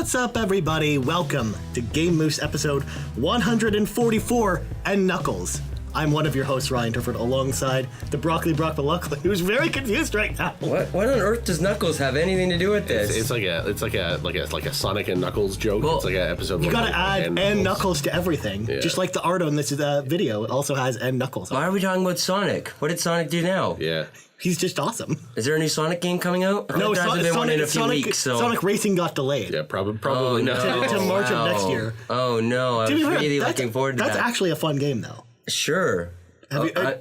What's up, everybody? Welcome to Game Moose episode 144 and Knuckles. I'm one of your hosts, Ryan Turford, alongside the Broccoli Brock McLaughlin, who's very confused right now. What on earth does Knuckles have anything to do with this? It's like a Sonic and Knuckles joke. Well, it's like an episode. You gotta add and Knuckles to everything, just like the art on this video. It also has and Knuckles. Why are we talking about Sonic? What did Sonic do now? Yeah. He's just awesome. Is there a new Sonic game coming out? No, there hasn't been one in a few weeks. So Sonic Racing got delayed. Yeah, probably not. To March of next year. Oh no, I was really looking forward to that. That's actually a fun game, though. Sure. I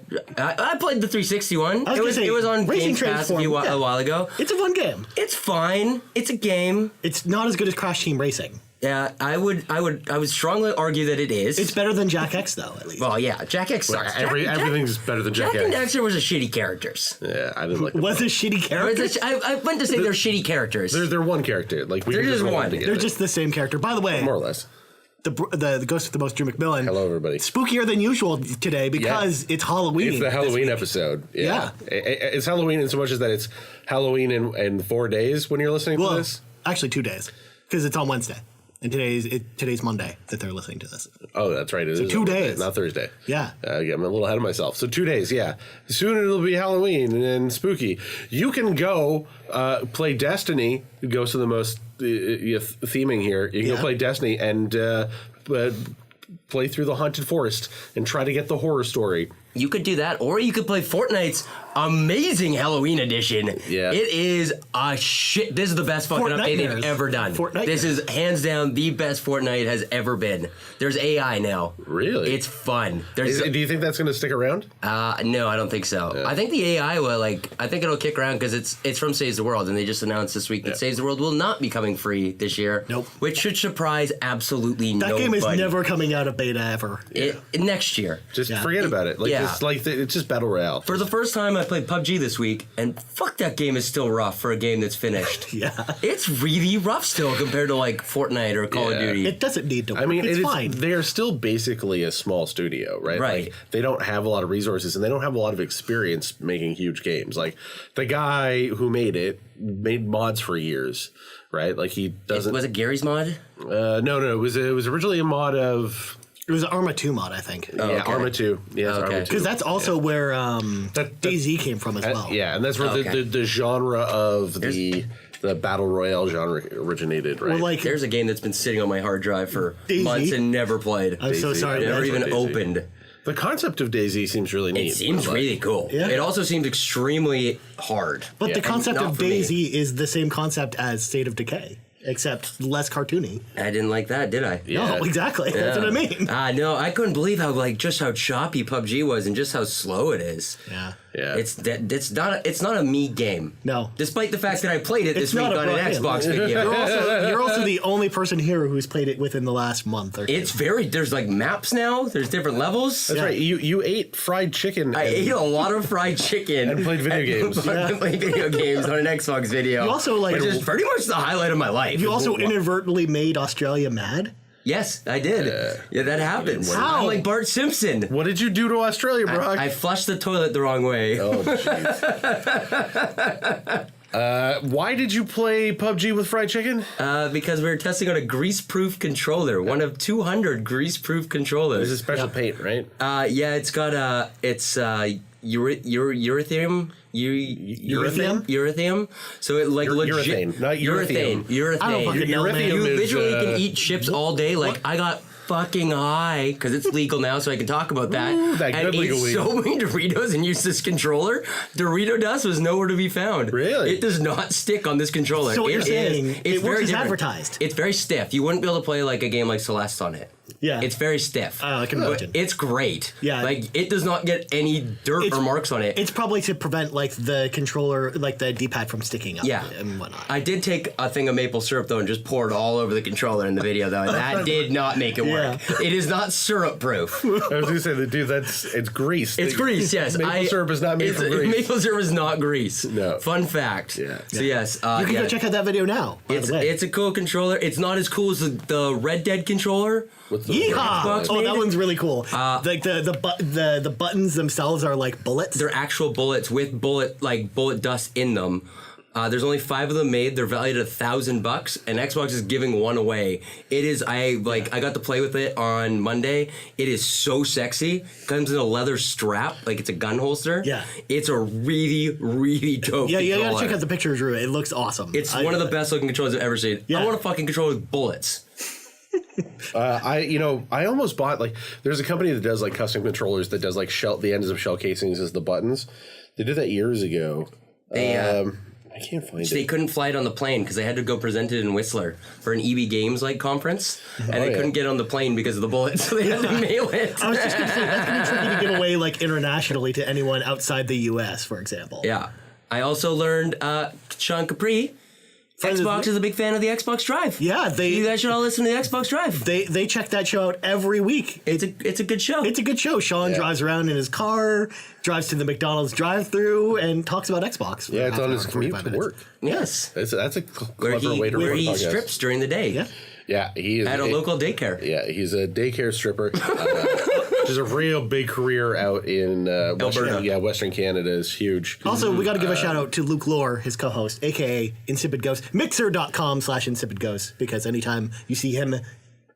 played the 360 one. It was on Game Pass a while ago. It's a fun game. It's fine. It's a game. It's not as good as Crash Team Racing. Yeah, I would strongly argue that it is. It's better than Jack X, though, at least. Well, yeah, Jack X sucks. Everything's better than Jack X. Jack and Dexter was a shitty characters. Yeah, I didn't like them. Was it shitty characters? I went to say they're shitty characters. They're one character. Like they're just one. They're just the same character. By the way, more or less. The Ghost of the Most Drew McMillan. Hello, everybody. Spookier than usual today because it's Halloween. It's the Halloween episode. Yeah. It's Halloween in so much as that it's Halloween in 4 days when you're listening to this. Actually 2 days because it's on Wednesday. And today's Monday that they're listening to this. Oh, that's right. It is 2 days. Not Thursday. Yeah. I'm a little ahead of myself. So 2 days, yeah. Soon it'll be Halloween and spooky. You can go play Destiny, Ghost of the Most theming here. You can go play Destiny and play through the Haunted Forest and try to get the horror story. You could do that, or you could play Fortnite's amazing Halloween edition. Yeah. It is a shit. This is the best fucking update they've ever done. This is hands down the best Fortnite has ever been. There's AI now. Really? It's fun. Do you think that's going to stick around? No, I don't think so. Yeah. I think the AI will, I think it'll kick around because it's from Saves the World, and they just announced this week that Saves the World will not be coming free this year. Nope. Which should surprise absolutely nobody. That game is never coming out of beta ever. Next year. Just forget about it. It's just Battle Royale. For the first time, I played PUBG this week, and fuck, that game is still rough for a game that's finished. Yeah. It's really rough still compared to, Fortnite or Call of Duty. It doesn't need to work. I mean, it's fine. They're still basically a small studio, right? Right. They don't have a lot of resources, and they don't have a lot of experience making huge games. Like, the guy who made it made mods for years, right? Like, he doesn't... Was it Gary's mod? No. It was originally a mod of... It was an Arma 2 mod, I think. Oh, yeah, okay. Arma 2. Yeah, okay. Arma 2. Because that's also where DayZ came from as well. Yeah, and that's where the genre of the Battle Royale genre originated, right? Well, there's a game that's been sitting on my hard drive for months and never played. I'm so sorry. Never even opened. The concept of DayZ seems really neat. It seems really cool. Yeah. It also seems extremely hard. But the concept of DayZ is the same concept as State of Decay. Except less cartoony. I didn't like that, did I? Yeah. No, exactly. Yeah. That's what I mean. No, I couldn't believe how just how choppy PUBG was and just how slow it is. Yeah. Yeah. It's not a me game. No. Despite the fact that I played it this week on an Xbox video. You're also the only person here who's played it within the last month or two. There's maps now. There's different levels. That's right. You ate fried chicken. I ate a lot of fried chicken. And played video games. And played video games on an Xbox video. You also which is pretty much the highlight of my life. You also inadvertently made Australia mad? Yes, I did. Yeah, that happens. How? I'm like Bart Simpson. What did you do to Australia, Brock? I flushed the toilet the wrong way. Oh, jeez. Why did you play PUBG with fried chicken? Because we were testing out a grease-proof controller, one of 200 grease-proof controllers. It's a special paint, right? Yeah, it's got urethane. Urethane. So it legit. Urethane, not urethane. Urethane. I don't fucking know, man. You literally can eat chips all day. I got fucking high because it's legal now, so I can talk about that. Ooh, that good legal weed. So many Doritos and used this controller. Dorito dust was nowhere to be found. Really? It does not stick on this controller. So what you're saying, it works as advertised. It's very stiff. You wouldn't be able to play a game like Celeste on it. Yeah. It's very stiff. I can imagine. It's great. Yeah. It does not get any dirt or marks on it. It's probably to prevent the controller, the D-pad from sticking up and whatnot. I did take a thing of maple syrup though and just pour it all over the controller in the video though. And that did not make it work. It is not syrup proof. I was going to say, dude, it's grease. It's grease, yes. Maple syrup is not made from grease. Maple syrup is not grease. No. Fun fact. Yeah. So yes. You can go check out that video now. It's a cool controller. It's not as cool as the Red Dead controller. Yeehaw! Oh, that one's really cool. The buttons themselves are like bullets. They're actual bullets with bullet dust in them. There's only 5 of them made. They're valued at $1,000, and Xbox is giving one away. It is. I got to play with it on Monday. It is so sexy. Comes in a leather strap, like it's a gun holster. Yeah. It's a really, really dope. Yeah, you controller. gotta check out the picture, Drew. It looks awesome. It's one of the best looking controllers I've ever seen. Yeah. I want a fucking controller with bullets. I almost bought there's a company that does custom controllers that does the ends of shell casings as the buttons. They did that years ago. I can't find They it. couldn't fly it on the plane because they had to go present it in Whistler for an EB Games conference, and they couldn't get on the plane because of the bullets, so they had to mail it. I was just gonna say that's gonna be tricky to give away internationally to anyone outside the U.S., for example. Yeah. I also learned Sean Capri. Xbox is a big fan of the Xbox Drive. Yeah, you guys should all listen to the Xbox Drive. They check that show out every week. It's a good show. It's a good show. Sean drives around in his car, drives to the McDonald's drive-through, and talks about Xbox. Yeah, it's on his commute to work. Yes. That's a Where clever way to where run a he podcast. strips during the day. Yeah. Yeah, he is At a local daycare. Yeah, he's a daycare stripper. There's a real big career out in Alberta. Western Canada is huge. Also, we got to give a shout out to Luke Lore, his co-host, aka Insipid Ghost, mixer.com/Insipid Ghost, because anytime you see him,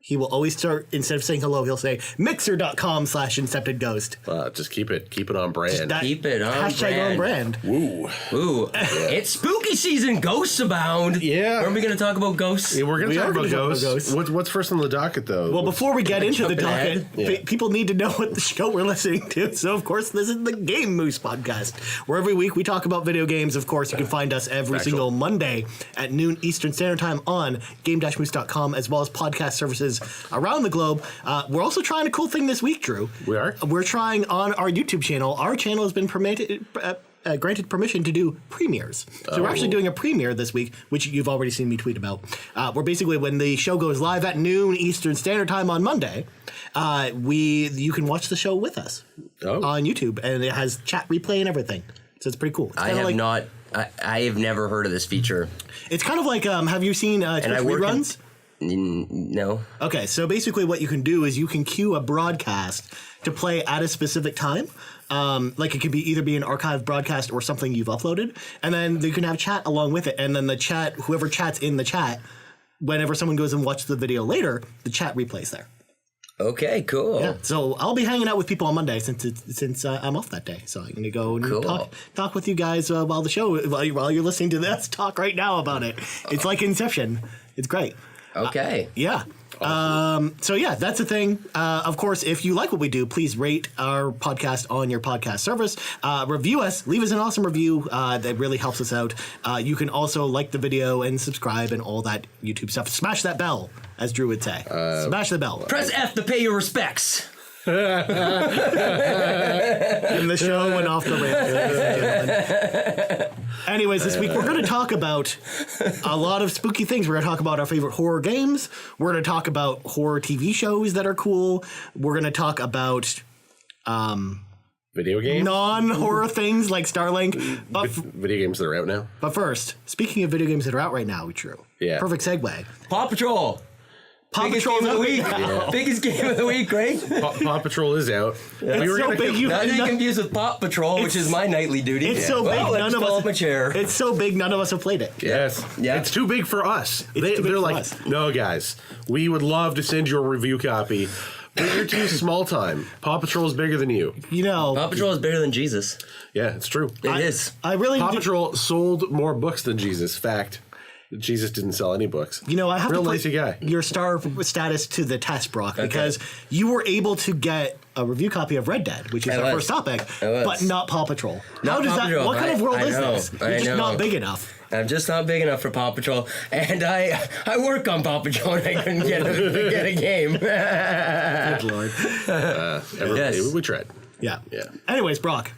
he will always start, instead of saying hello, he'll say mixer.com/Insipid Ghost. Just keep it on brand. Keep it on hashtag brand. on brand. Ooh. It's spooky season. Ghosts abound. Yeah. Are we going to talk about ghosts? Yeah, we're going We to are talk gonna about talk about ghosts. ghosts. What's first on the docket, though? Well, before we get into the jumping docket, ahead. people need to know what the show we're listening to. So, of course, this is the Game Moose podcast, where every week we talk about video games. Of course, you can find us every single Monday at noon Eastern Standard Time on game-moose.com, as well as podcast services around the globe. We're also trying a cool thing this week, Drew. We are? We're trying on our YouTube channel. Our channel has been granted permission to do premieres. So we're actually doing a premiere this week, which you've already seen me tweet about. Where basically when the show goes live at noon Eastern Standard Time on Monday, you can watch the show with us on YouTube, and it has chat replay and everything. So it's pretty cool. It's I have never heard of this feature. It's kind of like, have you seen Twitch reruns? No. Okay, so basically what you can do is you can queue a broadcast to play at a specific time. It could either be an archived broadcast or something you've uploaded, and then you can have chat along with it. And then the chat, whoever chats in the chat, whenever someone goes and watches the video later, the chat replays there. Okay, cool. Yeah, so I'll be hanging out with people on Monday since I'm off that day. So I'm going to go and talk with you guys while you're listening to us talk right now about it. It's like Inception. It's great. Okay. Yeah. So yeah, that's the thing. Of course, if you like what we do, please rate our podcast on your podcast service. Review us. Leave us an awesome review. That really helps us out. You can also like the video and subscribe and all that YouTube stuff. Smash that bell, as Drew would say. Smash the bell. Press F to pay your respects. And the show went off the rails, ladies and gentlemen. Anyways, this week we're going to talk about a lot of spooky things. We're going to talk about our favorite horror games. We're going to talk about horror TV shows that are cool. We're going to talk about video games? non-horror things like Starlink. Video games that are out now? But first, speaking of video games that are out right now, Drew. Yeah. Perfect segue. Paw Patrol. Biggest game of the week. Biggest game of the week, right? Paw Patrol is out. It's so big Now you're confused with Paw Patrol, which is my nightly duty. It's so big, none of us. My chair. It's so big, none of us have played it. Yes. Yeah. It's too big for us. Too big They're for like, us. no, guys, we would love to send you a review copy, but you're too small time. Paw Patrol is bigger than you. You know, Paw Patrol is bigger than Jesus. Yeah, it's true. It is. I really Paw do- Patrol sold more books than Jesus. Fact. Jesus didn't sell any books. You know, I have Real to put lazy guy. your star status to the test, Brock, because you were able to get a review copy of Red Dead, which is our first topic, but not Paw Patrol. Not Paw Patrol. What kind of world is know, this? You're just not big enough. I'm just not big enough for Paw Patrol, and I work on Paw Patrol, and I couldn't get a game. Good Lord. Yes. We tried. Yeah. Yeah. Anyways, Brock,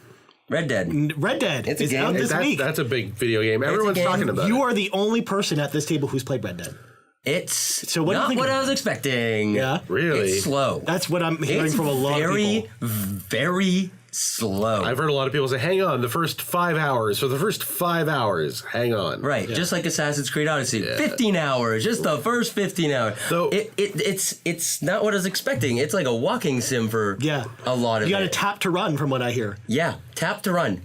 Red Dead. Red Dead It's a is game. out this week. That's a big video game. Everyone's game. talking about You it. are the only person at this table who's played Red Dead. It's So what do you not think what of I it? was expecting. Yeah? Really? It's slow. That's what I'm hearing It's from a lot of people. very slow. I've heard a lot of people say, hang on, the first 5 hours. For the first 5 hours, hang on. Right, just like Assassin's Creed Odyssey, 15 hours, just the first 15 hours. So- It's not what I was expecting. It's like a walking sim for a lot of You got to it. tap to run, from what I hear. Yeah, tap to run.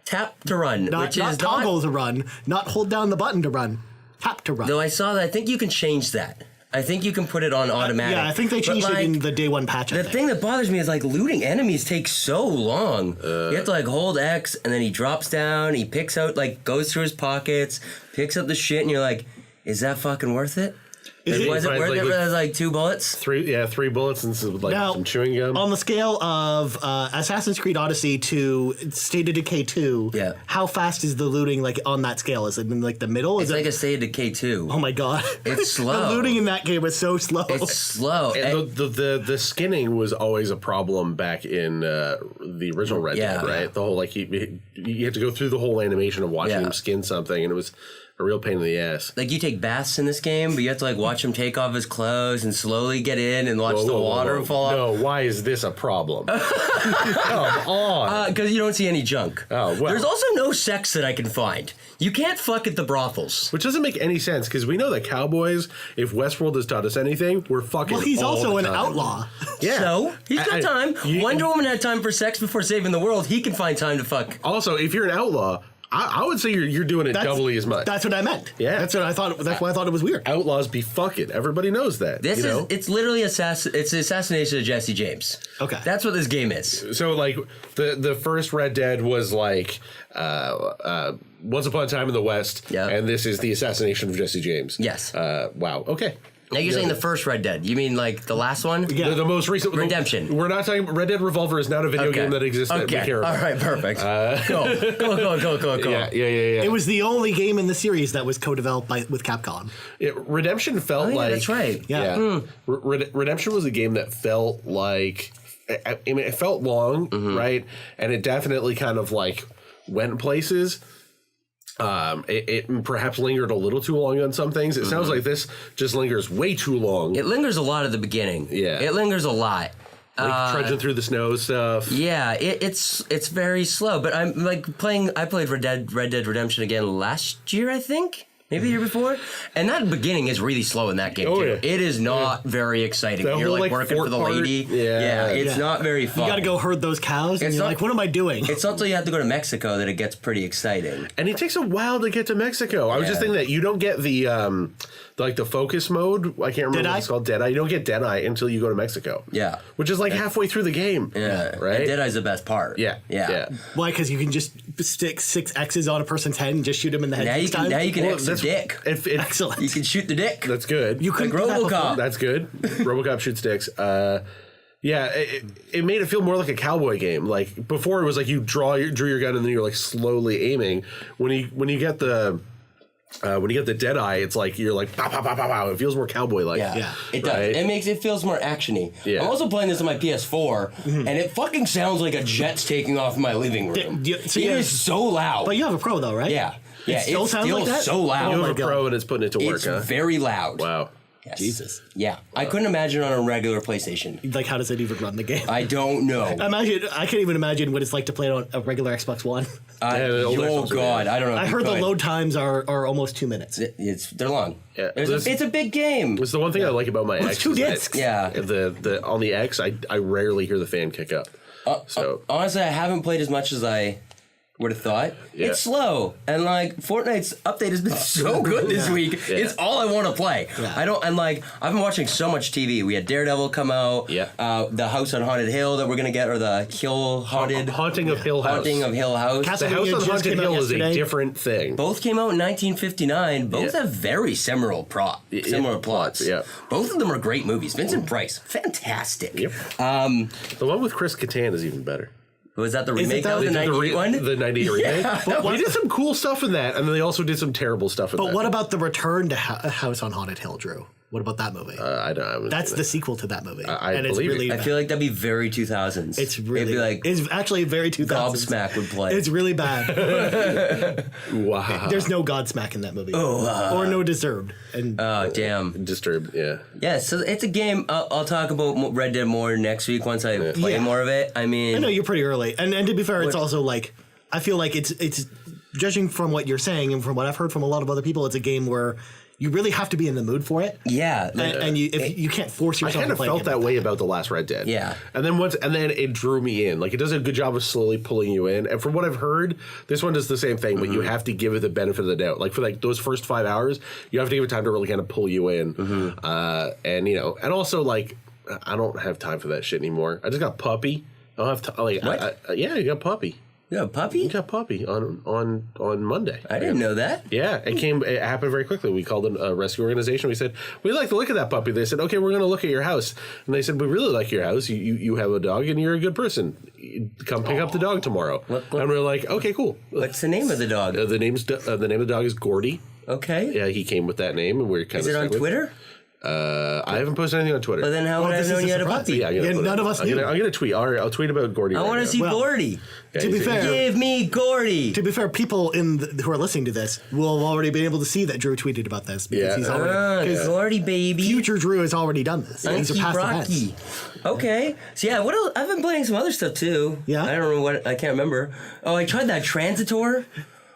tap to run, Not which is toggle to run, not hold down the button to run. Tap to run. Though I saw that, I think you can change that. I think you can put it on automatic. Yeah, I think they changed it in the day one patch. The thing that bothers me is like looting enemies takes so long. You have to like hold X and then he drops down, he picks out, like goes through his pockets, picks up the shit, and you're like, is that fucking worth it? Was it worth it for those like 2 bullets? 3 bullets and some chewing gum. On the scale of Assassin's Creed Odyssey to State of Decay 2, how fast is the looting like on that scale? Is it in like the middle? It's like a State of Decay 2. Oh my god. It's slow. The looting in that game was so slow. It's slow. And the skinning was always a problem back in the original Red Dead, right? The whole like you have to go through the whole animation of watching him skin something, and it was a real pain in the ass. Like you take baths in this game, but you have to like watch him take off his clothes and slowly get in and watch the water fall off. No, why is this a problem? Come on. Because you don't see any junk. Oh, well. There's also no sex that I can find. You can't fuck at the brothels. Which doesn't make any sense, because we know that cowboys, if Westworld has taught us anything, we're fucking Well, he's all also the an time. outlaw. Yeah. So, he's got time. Wonder Woman had time for sex before saving the world. He can find time to fuck. Also, if you're an outlaw, I would say you're doing it doubly as much. That's what I meant. Yeah. That's what I thought. That's why I thought it was weird. Outlaws be fucking. Everybody knows that. It's literally it's the assassination of Jesse James. Okay. That's what this game is. So, like, the first Red Dead was like Once Upon a Time in the West, and this is the assassination of Jesse James. Yes. Wow. Okay. Now you're saying the first Red Dead. You mean like the last one? Yeah. The most recent Redemption. We're not talking. Red Dead Revolver is not a video game that exists that we care about. All right, perfect. Go. Yeah. It was the only game in the series that was co-developed with Capcom. Redemption felt like that's right. Yeah. Redemption was a game that felt like. I mean, it felt long, right? And it definitely kind of like went places. It perhaps lingered a little too long on some things. It sounds like this just lingers way too long. It lingers a lot at the beginning. Yeah. It lingers a lot. Like trudging through the snow stuff. Yeah, it's very slow. But I'm like playing. I played Red Dead Redemption again last year, I think. Maybe the year before. And that beginning is really slow in that game, too. Yeah. It is not very exciting. That You're whole, like working for the part. lady. It's not very fun. You got to go herd those cows, and you're like, what am I doing? It's not until you have to go to Mexico that it gets pretty exciting. And it takes a while to get to Mexico. I was just thinking that you don't get the focus mode. I can't remember what it's called. Deadeye. You don't get Deadeye until you go to Mexico. Yeah. Which is like halfway through the game. Yeah. Right? And Deadeye's the best part. Yeah. Why? Because you can just stick 6 X's on a person's head and just shoot him in the head. Now you can X the dick. Excellent. You can shoot the dick. That's good. You could like RoboCop. That's good. RoboCop shoots dicks. It made it feel more like a cowboy game. Like before, it was like you drew your gun and then you're like slowly aiming. When you get the Deadeye, it's like you're like pow pow pow pow pow. It feels more cowboy like. Yeah. It does. Right? It feels more actiony. Yeah. I'm also playing this on my PS4, and it fucking sounds like a jet's taking off in my living room. It is so loud. But you have a Pro though, right? Yeah. Yeah. Still sounds like that? So loud. You Oh have my a Pro God. and it's putting it to work, It's huh? very loud. Wow. Yes. Jesus. Yeah. I couldn't imagine on a regular PlayStation. Like, how does it even run the game? I don't know. I can't even imagine what it's like to play it on a regular Xbox One. the old Oh Xbox God, One. I don't know. I heard the load times are almost 2 minutes. They're long. Yeah. It's a big game. It's the one thing I like about my Well, X. it's 2 is that discs. Yeah. The on the X, I rarely hear the fan kick up. So Honestly, I haven't played as much as I would have thought. Yeah. It's slow, and like Fortnite's update has been so good this week. Yeah. It's all I want to play. Yeah. I've been watching so much TV. We had Daredevil come out. Yeah. The House on Haunted Hill that we're gonna get, or the Hill Haunted Haunting of Hill House. Haunting of Hill House. Castle- The House Castlevania on just Haunted came out Hill is a yesterday. different thing. Both came out in 1959. Both Yeah. have very similar similar plots. Yeah. Both of them are great movies. Vincent Price, fantastic. Yep. The one with Chris Kattan is even better. Was that the Is it remake? that That was the the 98 one? The 98 remake. But they did some cool stuff in that, and then they also did some terrible stuff in that. But what about the return to House on Haunted Hill, Drew? What about that movie? I don't. That's the sequel to that movie. I and it's believe it. really I bad. feel like that'd be very 2000s. It's really It'd be like it's actually very 2000s. Gobsmack would play. It's really bad. Wow. There's no Godsmack in that movie. Or no Deserved. And Oh, damn. Disturbed. Yeah. Yeah, so it's a game. I'll talk about Red Dead more next week once I play Yeah. more of it. I mean, I know you're pretty early. And to be fair, it's also like, I feel like it's judging from what you're saying and from what I've heard from a lot of other people, it's a game where you really have to be in the mood for it. Yeah. And you can't force I yourself kind to of play felt a game that like way about the last Red Dead. Yeah. And then it drew me in. Like, it does a good job of slowly pulling you in. And from what I've heard, this one does the same thing, but you have to give it the benefit of the doubt. Like, for like those first 5 hours, you have to give it time to really kind of pull you in. And you know, and also like, I don't have time for that shit anymore. I just got Puppy. I don't have time. Like, What? yeah, you got Puppy. You got a puppy? You got Puppy on Monday. I didn't know that. Yeah, it happened very quickly. We called a rescue organization. We said, we like the look of that puppy. They said, okay, we're going to look at your house. And they said, we really like your house. You have a dog and you're a good person. Come pick up the dog tomorrow. What? And we're like, okay, cool. What's the name of the dog? The name of the dog is Gordy. Okay. Yeah, he came with that name, and we're kind Is of. it on Twitter? I haven't posted anything on Twitter. Well, then how would I have known you had a puppy? Yeah, none of us knew. I'm gonna tweet. I'll tweet about Gordy. I want to see Gordy. Yeah, To be fair, Give me Gordy. To be fair, people who are listening to this will have already been able to see that Drew tweeted about this because he's already Gordy, baby. future Drew has already done this. These are past Rocky. events. Okay. So yeah, what else? I've been playing some other stuff too. Yeah? I don't know what. I can't remember. Oh, I tried that Transitor.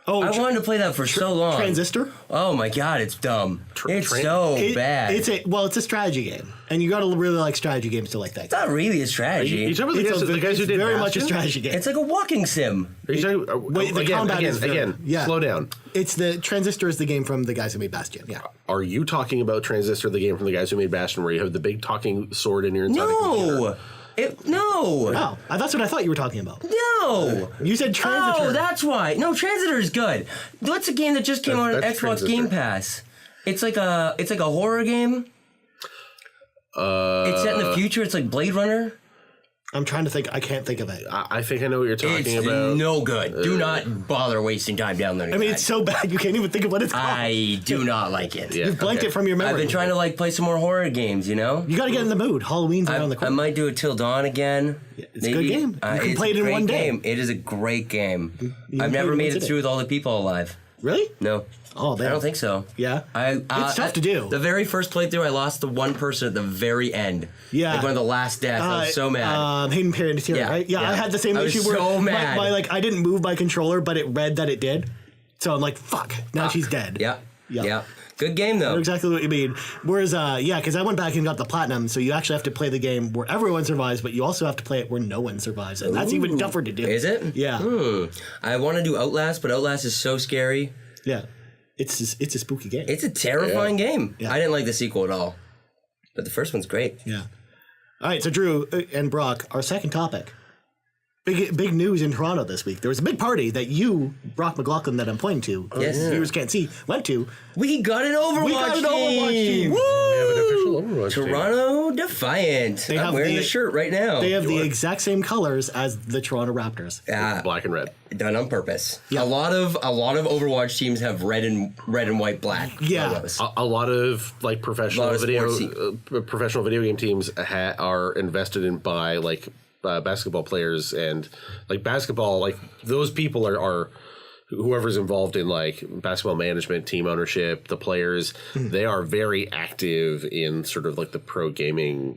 Oh, I wanted to play that for so long. Transistor. Oh my god, it's dumb. It's so bad. It's a strategy game, and you got to really like strategy games to like that. It's not really a strategy. You talking about It's the guys who did very much a Bastion? strategy game. It's like a walking sim. Are you talking, Wait, the combat is very- yeah. Slow down. It's the Transistor is the game from the guys who made Bastion. Yeah. Are you talking about Transistor, the game from the guys who made Bastion, where you have the big talking sword and you're inside a computer? No. No. Oh, that's what I thought you were talking about. No. You said Transitor. Oh, that's why. No, Transitor is good. What's a game that just came out on That's Xbox Transistor. Game Pass? It's like a horror game. It's set in the future. It's like Blade Runner. I'm trying to think. I can't think of it. I think I know what you're talking It's about. no good. Do not bother wasting time downloading. I mean, that. it's so bad you can't even think of what it's called. I do not like it. Yeah. You've blanked it from your memory. I've been trying to play some more horror games. You know. You got to get in the mood. Halloween's around the I corner. might do it till dawn again. it's a good game. You can it's play it a in great one day. game. It is a great game. You I've can never play it made once it a through day. with all the people alive. Really? No. Oh, man. I don't think so. Yeah. It's tough to do. The very first playthrough, I lost to one person at the very end. Yeah. Like one of the last deaths. I was so mad. Hayden Panettiere, Yeah, right? Yeah, yeah. I had the same I was issue where so mad. my I didn't move my controller, but it read that it did. So I'm like, fuck. Now she's dead. Yeah. Yeah. Yeah. Good game, though. I know exactly what you mean. Whereas, because I went back and got the platinum, so you actually have to play the game where everyone survives, but you also have to play it where no one survives, and that's even tougher to do. Is it? Yeah. I want to do Outlast, but Outlast is so scary. Yeah. It's a spooky game. It's a terrifying game. Yeah. I didn't like the sequel at all. But the first one's great. Yeah. All right, so Drew and Brock, our second topic. Big news in Toronto this week. There was a big party that you, Brock McLaughlin, that I'm pointing to, Yes. viewers can't see, went to. We got an Overwatch We got an Overwatch team. We have an official Overwatch team. Toronto Defiant. They I'm have wearing the- the shirt right now. They have the exact same colors as the Toronto Raptors. Black and red. Done on purpose. Yeah. A lot of Overwatch teams have red and white black. Yeah. logos. A lot of like professional A lot of professional video game teams are invested in by like basketball players, and like basketball, like those people are whoever's involved in like basketball management, team ownership, the players, they are very active in sort of like the pro gaming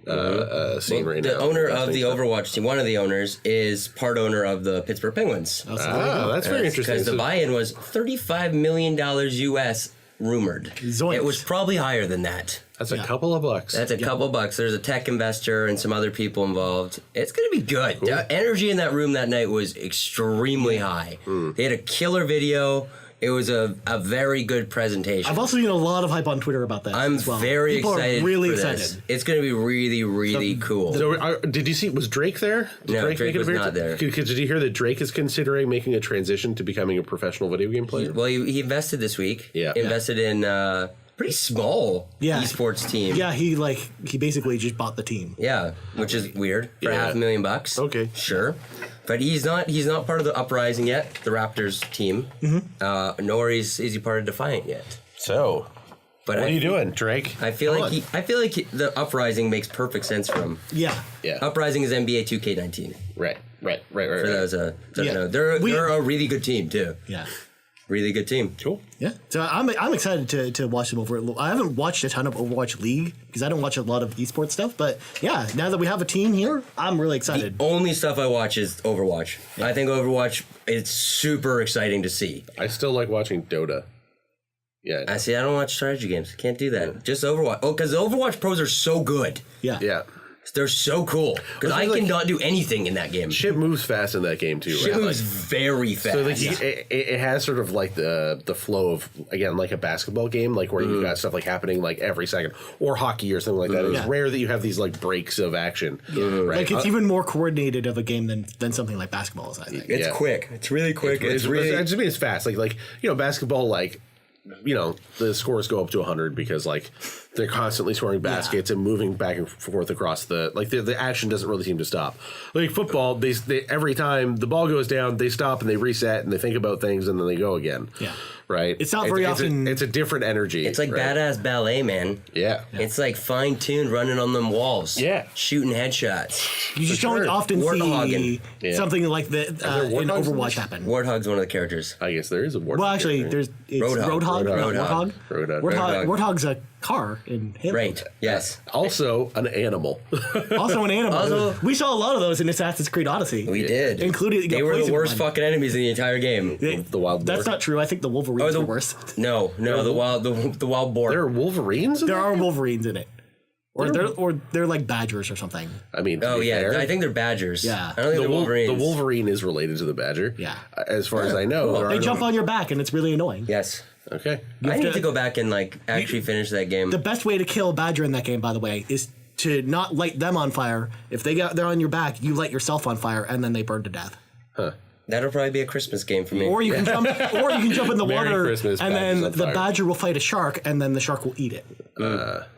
scene right now. The owner of the Stuff. Overwatch team, one of the owners, is part owner of the Pittsburgh Penguins. That's very interesting. Because the So- buy-in was $35 million US rumored. Zoinks. It was probably higher than that. That's a couple of bucks. That's a couple bucks. There's a tech investor and some other people involved. It's going to be good. The energy in that room that night was extremely high. They had a killer video. It was a very good presentation. I've also seen a lot of hype on Twitter about that. I'm as well. very People excited. Are really for excited. This. It's going to be really, really cool. So, did you see? Was Drake there? Did No, Drake make an was appearance? not there. Did you hear that Drake is considering making a transition to becoming a professional video game player? Well, he invested this week. Yeah. Invested in a pretty small Yeah. esports team. Yeah, he basically just bought the team. Yeah, which is weird for Yeah. $500,000. Okay. Sure. But he's not part of the Uprising yet, the Raptors team. Nor is he part of Defiant yet. So, But what are you doing, Drake? I feel like the Uprising makes perfect sense for him. Yeah. Yeah. Uprising is NBA 2K19. Right. For those don't Yeah. know. They're a really good team too. Yeah. Really good team. Cool. Yeah. So I'm excited to watch them over. I haven't watched a ton of Overwatch League because I don't watch a lot of esports stuff. But yeah, now that we have a team here, I'm really excited. Only stuff I watch is Overwatch. I think Overwatch is super exciting to see. I still like watching Dota. Yeah. I see. I don't watch strategy games. Can't do that. Just Overwatch. Oh, because Overwatch pros are so good. Yeah. Yeah. They're so cool. Because I cannot do anything in that game. Shit moves fast in that game too. Shit right? moves very fast. So like it has sort of like the flow of, again, like a basketball game, like where you've got stuff like happening like every second, or hockey or something like that. It's rare that you have these like breaks of action. Right? Like it's even more coordinated of a game than something like basketball is, I think. It's quick. It's really quick. It's really. I just mean it's fast. Like basketball, like, the scores go up to 100 because like they're constantly scoring baskets and moving back and forth across the action doesn't really seem to stop. Like football, they every time the ball goes down, they stop and they reset and they think about things and then they go again. Yeah. Right. It's not very often. It's a different energy. It's like right? badass ballet, man. Yeah. It's like fine tuned running on them walls. Yeah. Shooting headshots. You just don't often see something like that in Overwatch happen. Warthog's one of the characters. I guess there is a warthog. Well, actually, it's Roadhog. Warthog's a car in Halo. Right. Yes. Also an animal. Also an animal. We saw a lot of those in Assassin's Creed Odyssey. We did. Including they were the worst fucking enemies in the entire game. The wild boar. That's not true. I think the Wolverines were worse. No, the wild boar. There are Wolverines in There that are game? Wolverines in it. Or they're like badgers or something. I mean, to Oh be yeah, fair, I think they're badgers. Yeah. I don't think they're Wolverines. the Wolverine is related to the badger. Yeah. As far as I know. Cool. there They are jump no- on your back and it's really annoying. Yes. Okay. I need to go back and like actually finish that game. The best way to kill a badger in that game, by the way, is to not light them on fire. If they're on your back, you light yourself on fire and then they burn to death. That'll probably be a Christmas game for me. Or you can jump in the Merry water Christmas, and badgers then on the fire. badger will fight a shark and then the shark will eat it.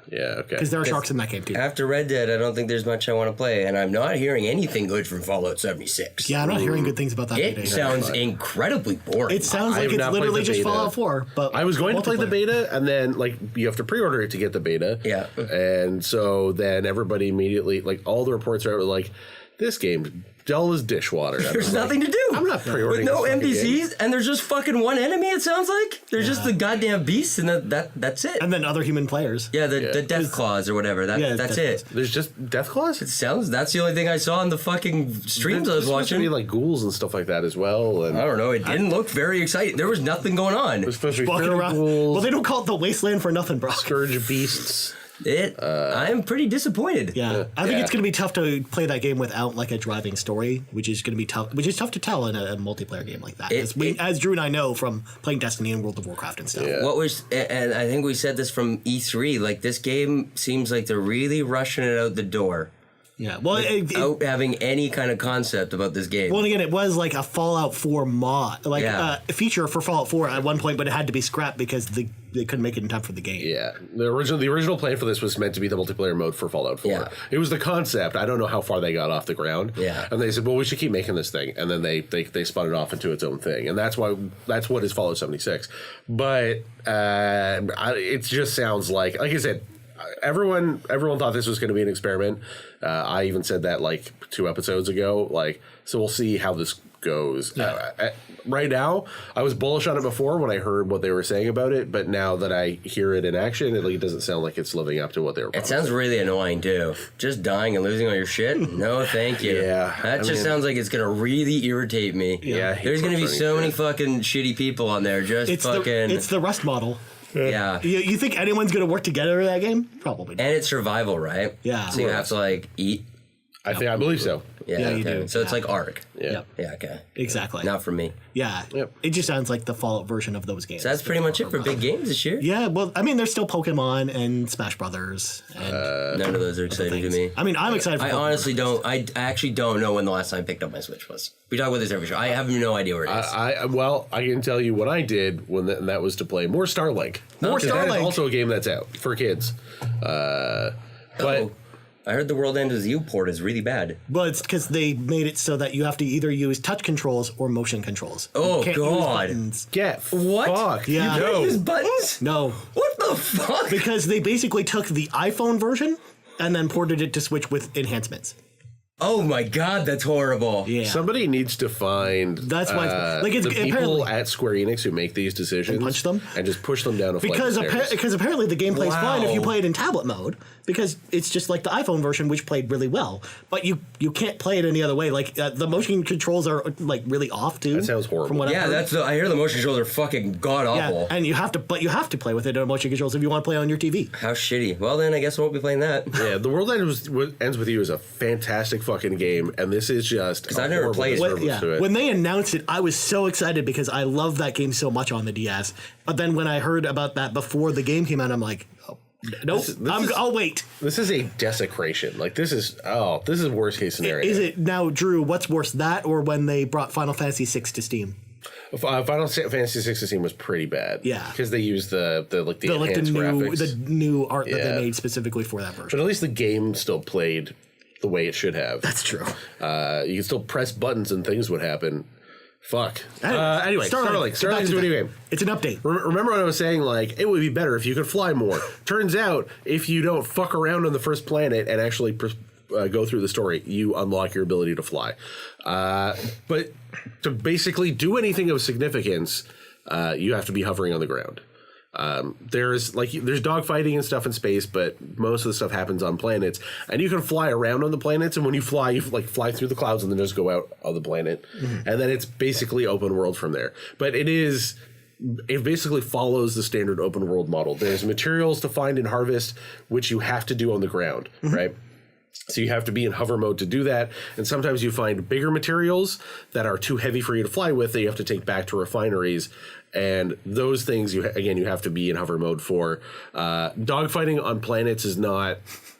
Yeah, okay. Because there are sharks in that game too. After Red Dead, I don't think there's much I want to play, and I'm not hearing anything good from Fallout 76. Yeah, I'm not hearing good things about that It beta. sounds incredibly boring. It sounds I like have it's not played literally the just beta. Fallout 4. But I was going to play the multiplayer. beta, and then like you have to pre-order it to get the beta. Yeah. And so then everybody immediately, like all the reports are like, this game's dull as dishwater. There's nothing to do. I'm not pre-ordering with no this fucking NPCs, and there's just fucking one enemy. It sounds like there's just the goddamn beast, and that's it. And then other human players. Yeah, the death claws or whatever. That's Death it. There's just Death Claws? That's the only thing I saw in the fucking streams I was There's supposed to watching. be like ghouls and stuff like that as well. And I don't know. It didn't look very exciting. There was nothing going on. there's supposed to be Walking fairy around. ghouls, Well, they don't call it the wasteland for nothing, bro. scourge beasts. I'm pretty disappointed. Yeah, I think it's going to be tough to play that game without like a driving story, which is going to be tough. Which is tough to tell in a multiplayer game like that, as Drew and I know from playing Destiny and World of Warcraft and stuff. Yeah. What was, and I think we said this from E3, like this game seems like they're really rushing it out the door. Yeah, well, Without having any kind of concept about this game. well, again, it was like a Fallout 4 mod, like a feature for Fallout 4 at one point, but it had to be scrapped because they couldn't make it in time for the game. Yeah, the original plan for this was meant to be the multiplayer mode for Fallout 4. Yeah. It was the concept. I don't know how far they got off the ground. Yeah. And they said, well, we should keep making this thing, and then they spun it off into its own thing, and that's what is Fallout 76. But it just sounds like I said, everyone thought this was going to be an experiment. I even said that like 2 episodes ago. Like, so we'll see how this goes. Right now, I was bullish on it before when I heard what they were saying about it, but now that I hear it in action, it doesn't sound like it's living up to what they were. It sounds really annoying too. Just dying and losing all your shit. No, thank you. Yeah, that just sounds like it's gonna really irritate me. Yeah, there's gonna be so many shit. fucking shitty people on there. Just fucking. It's the Rust model. Yeah. You think anyone's going to work together in that game? Probably not. And it's survival, right? Yeah. So you have to like eat. I believe so. Yeah, you do. So it's like Ark. Yeah. Yep. Yeah. Okay. Exactly. Not for me. Yeah. Yep. It just sounds like the Fallout version of those games. So that's pretty much it for big games this year. Yeah, well, I mean, there's still Pokemon and Smash Brothers. And None of those are exciting to me. I mean, I'm excited for I Pokemon. honestly don't. I actually don't know when the last time I picked up my Switch was. We talk about this every show. I have no idea where it is. I can tell you what I did when and that was to play more Starlink. More That is Starlink. also a game that's out for kids. But I heard the World Ends With You port is really bad. Well, it's because they made it so that you have to either use touch controls or motion controls. Oh, You can't use God. buttons. get What? fucked. Yeah. You No. can't use buttons? No, What the fuck? because they basically took the iPhone version and then ported it to Switch with enhancements. Oh my god, that's horrible. Yeah. Somebody needs to find That's why, like, it's the people apparently at Square Enix who make these decisions and punch them and just push them down a flight because of stairs. because apparently the game plays fine if you Wow. play it in tablet mode because it's just like the iPhone version which played really well, but you can't play it any other way. Like the motion controls are like really off too. That sounds horrible. From what I've Yeah, heard. I hear the motion controls are fucking god awful. Yeah, and you have to play with it on motion controls if you want to play on your TV. How shitty. Well, then I guess I won't be playing that. Yeah, The World Ends with You is a fantastic fucking game, and this is just I've never played it. When they announced it, I was so excited because I love that game so much on the DS. But then when I heard about that before the game came out, I'm like, oh, nope, I'll wait. This is a desecration. Like this is worst case scenario. Is it now, Drew? What's worse, that or when they brought Final Fantasy VI to Steam? Final Fantasy 16 was pretty bad. Yeah, because they used the enhanced graphics, the new art that they made specifically for that version. But at least the game still played the way it should have. That's true. You can still press buttons and things would happen. Fuck. Anyway, Starlink. Starlink's a video game. It's an update. Remember when I was saying, like, it would be better if you could fly more. Turns out, if you don't fuck around on the first planet and actually go through the story, you unlock your ability to fly. But to basically do anything of significance, you have to be hovering on the ground. There's dogfighting and stuff in space, but most of the stuff happens on planets, and you can fly around on the planets. And when you fly fly through the clouds and then just go out on the planet, and then it's basically open world from there. But it basically follows the standard open world model. There's materials to find and harvest, which you have to do on the ground, right? So you have to be in hover mode to do that. And sometimes you find bigger materials that are too heavy for you to fly with that you have to take back to refineries. And those things, you have to be in hover mode for. Dogfighting on planets is not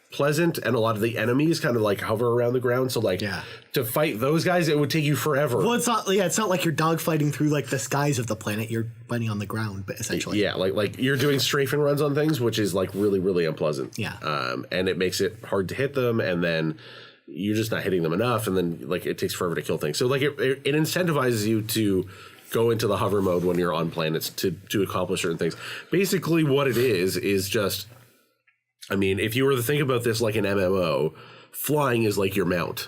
pleasant, and a lot of the enemies kind of like hover around the ground. So to fight those guys, it would take you forever. Well, it's not like you're dogfighting through like the skies of the planet. You're fighting on the ground, but essentially. Yeah, like you're doing strafing runs on things, which is like really, really unpleasant. Yeah. And it makes it hard to hit them, and then you're just not hitting them enough, and then like it takes forever to kill things. So like it incentivizes you to go into the hover mode when you're on planets to accomplish certain things. Basically, what it is just, I mean, if you were to think about this like an MMO, flying is like your mount,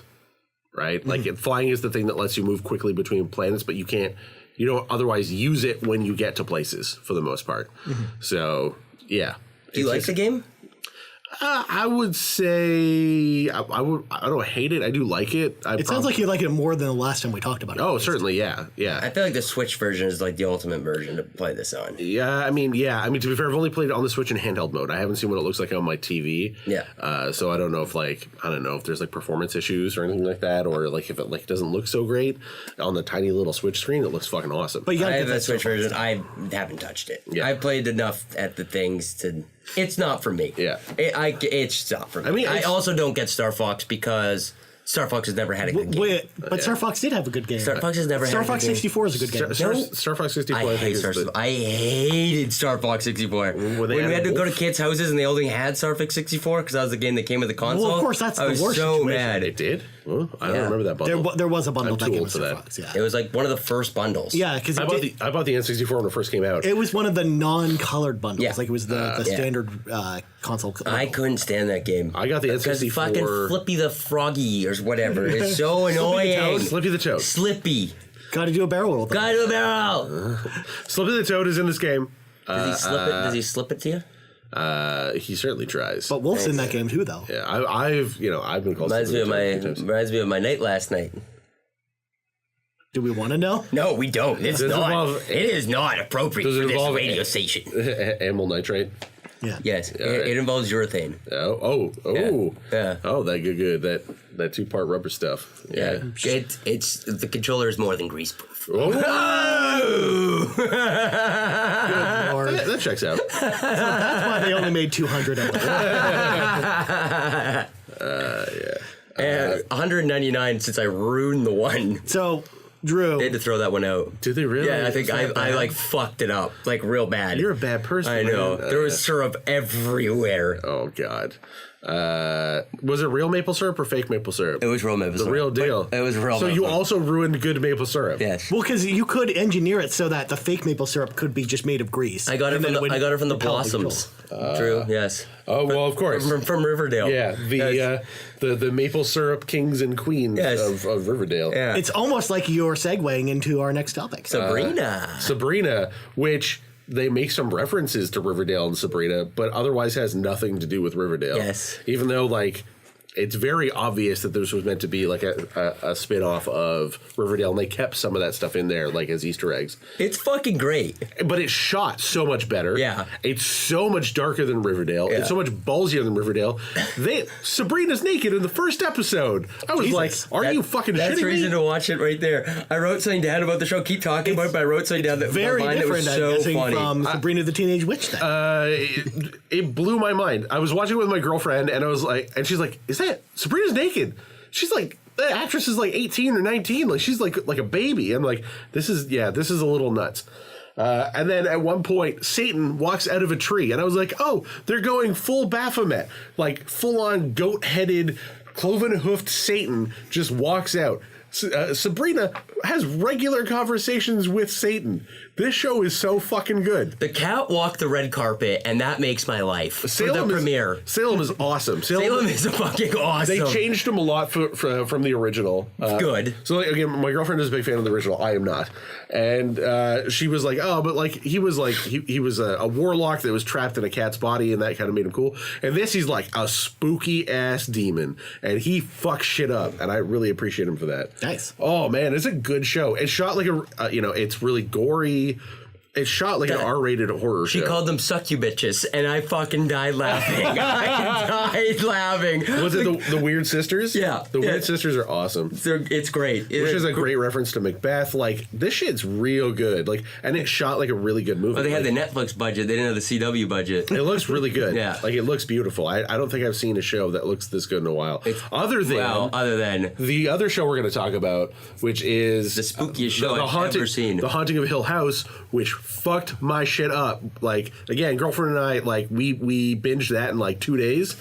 right? Like flying is the thing that lets you move quickly between planets, but you don't otherwise use it when you get to places for the most part. So yeah. Do you like the game? I would say I don't hate it. I do like it. It sounds like you like it more than the last time we talked about it. Oh, certainly, yeah. I feel like the Switch version is like the ultimate version to play this on. Yeah, I mean, to be fair, I've only played it on the Switch in handheld mode. I haven't seen what it looks like on my TV. Yeah. So I don't know if there's like performance issues or anything like that, or like if it like doesn't look so great on the tiny little Switch screen. It looks fucking awesome. But you gotta I get have that a Switch stuff on version. stuff. I haven't touched it. Yeah. I played enough at the things to. It's not for me. Yeah. It's not for me. I mean, I also don't get Star Fox because Star Fox has never had a good game. But Star Fox did have a good game. Star Fox has never had a Star good Fox game. 64 is a good game. Star Fox 64. I hated Star Fox 64. When we had to go to kids' houses and they only had Star Fox 64 because that was the game that came with the console. Well, of course, that's I the was worst so situation. mad. It did? Well, I don't Yeah. remember that bundle. There was a bundle I'm that too came old with for Star that. Fox. Yeah. It was like one of the first bundles. Yeah, because I bought the N64 when it first came out. it was one of the non-colored bundles. Yeah. Like it was the standard console. I couldn't stand that game. I got the Because N64. fucking Flippy the Froggy or whatever is so annoying. Slippy the Toad. Slippy. Got to do a barrel roll. Guy to the barrel. Slippy the Toad is in this game. Does he slip it? Does he slip it to you? He certainly tries. But Wolf's in that game too, though. Yeah, I've been called. Reminds Slippy the Toad a few times. me of my night last night. Do we want to know? No, we don't. It's Does it not. involve- It is not appropriate Does it for this involve radio station. Amyl nitrate. Yeah. Yes, right. it involves urethane. Oh, Yeah. Oh, that good. That 2-part rubber stuff. Yeah, it's the controller is more than greaseproof. Oh, Or, that checks out. that's why they only made 200 of them. And 199 since I ruined the one. So, Drew, They had to throw that one out. Did they really? Yeah, I think Is that I bad? like fucked it up like real bad. You're a bad person. I know. man. There was syrup everywhere. Oh God. Was it real maple syrup or fake maple syrup? It was real maple syrup. The real deal. It was real. So maple you syrup. also ruined good maple syrup. Yes. Well, because you could engineer it so that the fake maple syrup could be just made of grease. I got it from I the Blossoms. True. Yes. Oh well, of course. From Riverdale. Yeah, the maple syrup kings and queens Yes. of Riverdale. Yeah. It's almost like you're segueing into our next topic. Sabrina. Which they make some references to Riverdale and Sabrina, but otherwise has nothing to do with Riverdale. Yes. Even though, like, it's very obvious that this was meant to be like a spin-off of Riverdale, and they kept some of that stuff in there, like as Easter eggs. It's fucking great. But it's shot so much better. Yeah. It's so much darker than Riverdale. Yeah. It's so much ballsier than Riverdale. Sabrina's naked in the first episode. I was like, are you fucking shitting me? That's reason to watch it right there. I wrote something down about the show. Keep talking about it, but I wrote something down that Very that different, was so I think, funny. from Sabrina the Teenage Witch then. It blew my mind. I was watching it with my girlfriend, and I was like, and she's like, "Is that Sabrina's naked?" She's like, "The actress is like 18 or 19. Like she's like a baby." I'm like, "This is a little nuts." And then at one point, Satan walks out of a tree, and I was like, "Oh, they're going full Baphomet, like full on goat-headed, cloven-hoofed Satan just walks out." Sabrina has regular conversations with Satan. This show is so fucking good. The cat walked the red carpet, and that makes my life. For the premiere. Salem is awesome. Salem is fucking awesome. They changed him a lot from the original. Good. So like, again, my girlfriend is a big fan of the original. I am not. And she was like, "Oh, but like he was a warlock that was trapped in a cat's body, and that kind of made him cool." And this, he's like a spooky ass demon, and he fucks shit up, and I really appreciate him for that. Nice. Oh man, it's a good show. It's shot like it's really gory. It's shot like an R-rated horror show. She called them succubitches, and I fucking died laughing. I died laughing. Was it the Weird Sisters? Yeah. The Weird Sisters are awesome. It's great. Which is a great reference to Macbeth. Like, this shit's real good. Like, and it's shot like a really good movie. Well, they had like, the Netflix budget. They didn't have the CW budget. It looks really good. Yeah. Like, it looks beautiful. I don't think I've seen a show that looks this good in a while. Other than the other show we're going to talk about, which is the spookiest show I've ever seen. The Haunting of Hill House, which fucked my shit up. Like, again, girlfriend and I, like, we binged that in like 2 days.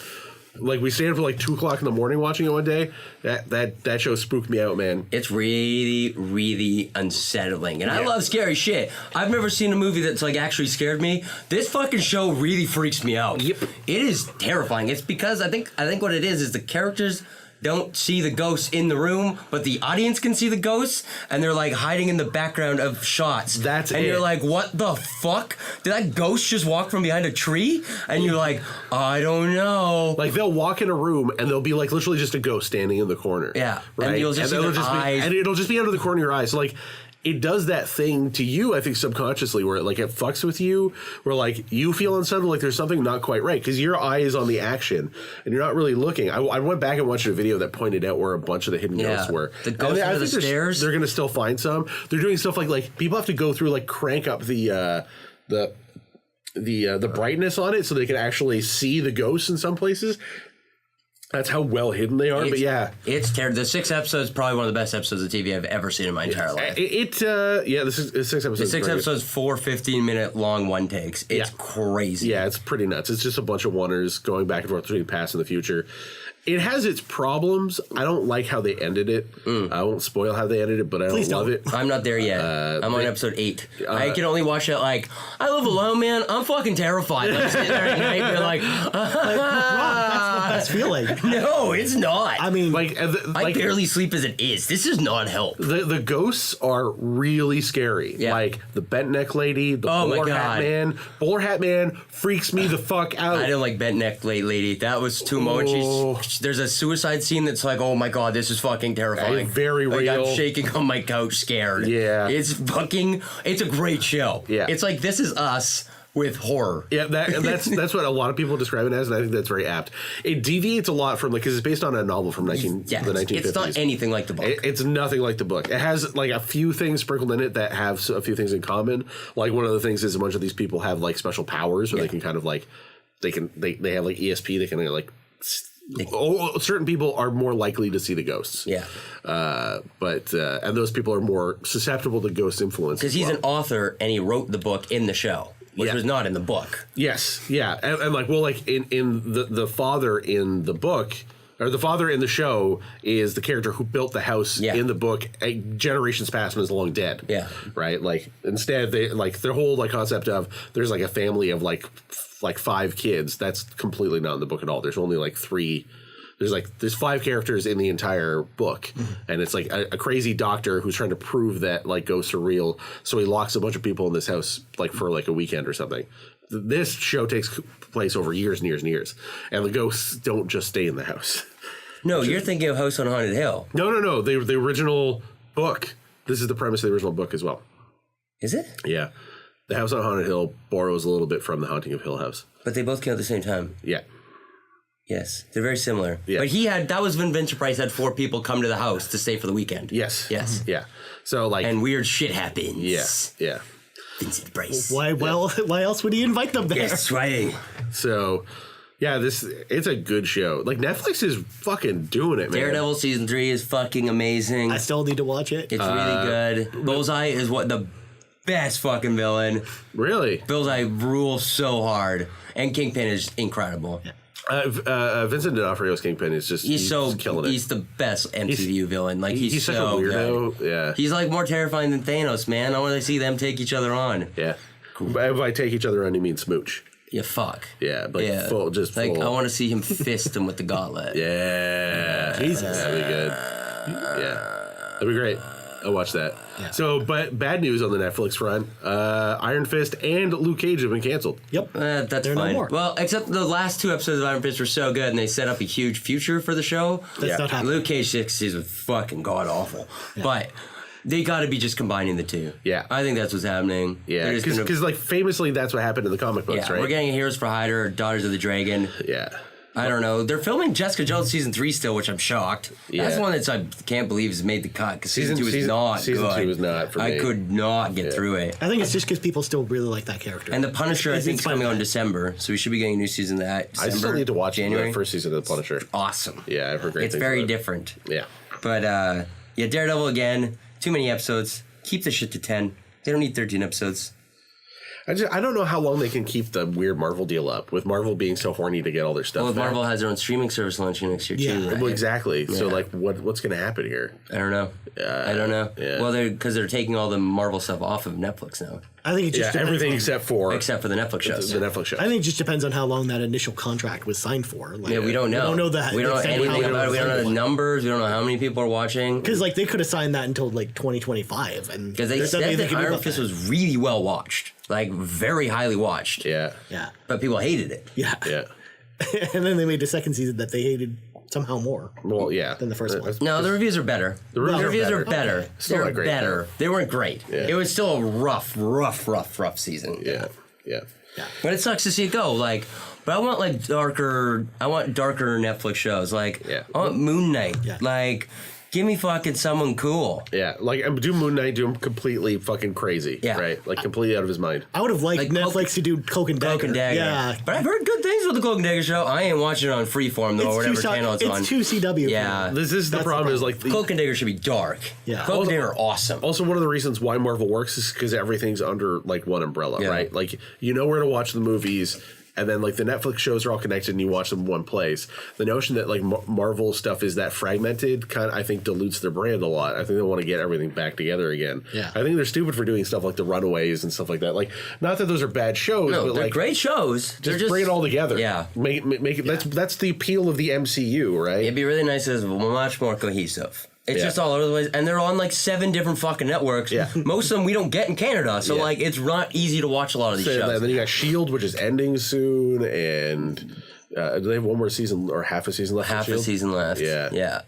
Like, we stayed up till like 2 o'clock in the morning watching it one day. That show spooked me out, man. It's really, really unsettling. And I love scary shit. I've never seen a movie that's like actually scared me. This fucking show really freaks me out. Yep. It is terrifying. It's because I think what it is the characters don't see the ghosts in the room, but the audience can see the ghosts, and they're like hiding in the background of shots. And you're like, what the fuck? Did that ghost just walk from behind a tree? And you're like, I don't know. Like, they'll walk in a room and there'll be like literally just a ghost standing in the corner. Yeah. Right. And you'll just see their eyes. And it'll just be under the corner of your eyes. So like, it does that thing to you, I think, subconsciously, where it fucks with you, where like you feel unsettled, like there's something not quite right because your eye is on the action and you're not really looking. I went back and watched a video that pointed out where a bunch of the hidden ghosts were. The ghosts under the stairs. They're going to still find some. They're doing stuff like people have to go through, like, crank up the brightness on it so they can actually see the ghosts in some places. That's how well hidden they are, but yeah. It's terrible. The 6 episodes is probably one of the best episodes of TV I've ever seen in my entire life. This is 6 episodes. The 6 episodes, 4 15-minute long one takes. It's crazy. Yeah, it's pretty nuts. It's just a bunch of wonders going back and forth between the past and the future. It has its problems. I don't like how they ended it. I won't spoil how they ended it, but I don't love it. I'm not there yet. I'm on episode 8. I can only watch it like, I live alone, man. I'm fucking terrified. I'm sitting there at night and be like, Rob, that's the best feeling. No, it's not. I mean, I barely sleep as it is. This does not help. The ghosts are really scary. Yeah. Like the bent neck lady, the bowler hat man. Bowler hat man freaks me the fuck out. I didn't like bent neck lady. That was too much. There's a suicide scene that's like, oh my god, this is fucking terrifying. Very real. I'm shaking on my couch, scared. Yeah. It's a great show. Yeah. It's like This Is Us with horror. Yeah, that's what a lot of people describe it as, and I think that's very apt. It deviates a lot from, like, because it's based on a novel from the 1950s. It's not anything like the book. It's nothing like the book. It has like a few things sprinkled in it that have a few things in common. Like, one of the things is a bunch of these people have like special powers where they can kind of like they have like ESP. They can like. Certain people are more likely to see the ghosts. Yeah. And those people are more susceptible to ghost influence. Because he's an author and he wrote the book in the show. which was not in the book. Yes, yeah, and like, well, like in the father in the book, or the father in the show is the character who built the house in the book. Generations past and is long dead. Yeah, right. Like instead, they like their whole like concept of there's like a family of like 5 kids. That's completely not in the book at all. There's only like 3. There's 5 characters in the entire book, and it's like a crazy doctor who's trying to prove that like ghosts are real. So he locks a bunch of people in this house like for like a weekend or something. This show takes place over years and years and years, and the ghosts don't just stay in the house. No, you're thinking of House on Haunted Hill. No. The original book. This is the premise of the original book as well. Is it? Yeah, the House on Haunted Hill borrows a little bit from The Haunting of Hill House. But they both came at the same time. Yeah. Yes, they're very similar. Yeah. But that was when Vincent Price had 4 people come to the house to stay for the weekend. Yes. Yes. Yeah. So like, and weird shit happens. Yeah. Yeah. Vincent Price. Why else would he invite them there? Yes, right. So, yeah, it's a good show. Like Netflix is fucking doing it, man. Daredevil season 3 is fucking amazing. I still need to watch it. It's really good. Bullseye is the best fucking villain. Really? Bullseye rules so hard, and Kingpin is incredible. Yeah. Vincent D'Onofrio's Kingpin is just he's so killing it. He's the best MCU villain. Like he's such so a weirdo. good. Yeah, he's like more terrifying than Thanos, man. I want to see them take each other on. Yeah, if I take each other on, you mean smooch? Yeah, fuck. Yeah, like full. I want to see him fist him with the gauntlet. Yeah, Jesus, that'd be good. Yeah, that'd be great. I'll watch that. Yeah. So, but bad news on the Netflix front. Iron Fist and Luke Cage have been canceled. Yep. That's They're fine. No more. Well, except the last 2 episodes of Iron Fist were so good, and they set up a huge future for the show. That's not happening. Luke Cage 6 season was fucking god-awful. Yeah. But they got to be just combining the 2. Yeah. I think that's what's happening. Yeah, because like famously that's what happened in the comic books, right? We're getting Heroes for Hire, Daughters of the Dragon. Yeah. I don't know. They're filming Jessica Jones season 3 still, which I'm shocked. Yeah. That's one that I can't believe has made the cut because season 2 is not good. Season 2 was not for me. I could not get through it. I think it's just because people still really like that character. And The Punisher, I think, is coming out in December, so we should be getting a new season of that. December, I still need to watch January. The first season of The Punisher. Awesome. Yeah, I've heard great things. It's very different. Yeah. But Daredevil again. Too many episodes. Keep the shit to 10. They don't need 13 episodes. I don't know how long they can keep the weird Marvel deal up, with Marvel being so horny to get all their stuff. Well, back. Marvel has their own streaming service launching next year too. Right? Well, exactly. Yeah. So, like, what's going to happen here? I don't know. I don't know. Yeah. Well, because they're taking all the Marvel stuff off of Netflix now. I think it just everything except for the Netflix shows. The Netflix shows. I think it just depends on how long that initial contract was signed for. Like, we don't know. We don't know that. We don't know anything about it. We don't know the numbers. We don't know how many people are watching. Because like they could have signed that until like 2025, and because they said that Iron Fist was really well watched, like very highly watched. Yeah. But people hated it. Yeah. And then they made the second season that they hated somehow more. Well, than the first one. No, the reviews are better. The reviews are better. Okay. They're better. They weren't great. Yeah. It was still a rough season. Yeah. But it sucks to see it go. Like, but I want darker Netflix shows. Like, I want Moon Knight. Yeah. Like, give me fucking someone cool. Yeah, like do Moon Knight, do him completely fucking crazy. Yeah. Right? Like completely out of his mind. I would have liked Netflix to do Cloak and Dagger. Yeah. But I've heard good things with the Cloak and Dagger show. I ain't watching it on Freeform though, or whatever channel it's on. It's 2CW. Yeah. This is the problem is like Cloak and Dagger should be dark. Yeah. Cloak and Dagger are awesome. Also, one of the reasons why Marvel works is because everything's under like one umbrella, right? Like you know where to watch the movies. And then, like, the Netflix shows are all connected and you watch them in one place. The notion that, like, Marvel stuff is that fragmented kind of, I think, dilutes their brand a lot. I think they want to get everything back together again. Yeah. I think they're stupid for doing stuff like The Runaways and stuff like that. Like, not that those are bad shows, no, but, they're like... great shows. Just bring it all together. Yeah. Make it... That's the appeal of the MCU, right? It'd be really nice if it was much more cohesive. It's just all over the place, and they're on like 7 different fucking networks. Yeah. Most of them we don't get in Canada, so like it's not easy to watch a lot of these shows. And then you got S.H.I.E.L.D., which is ending soon, and do they have one more season or half a season left? Half a season left. Yeah.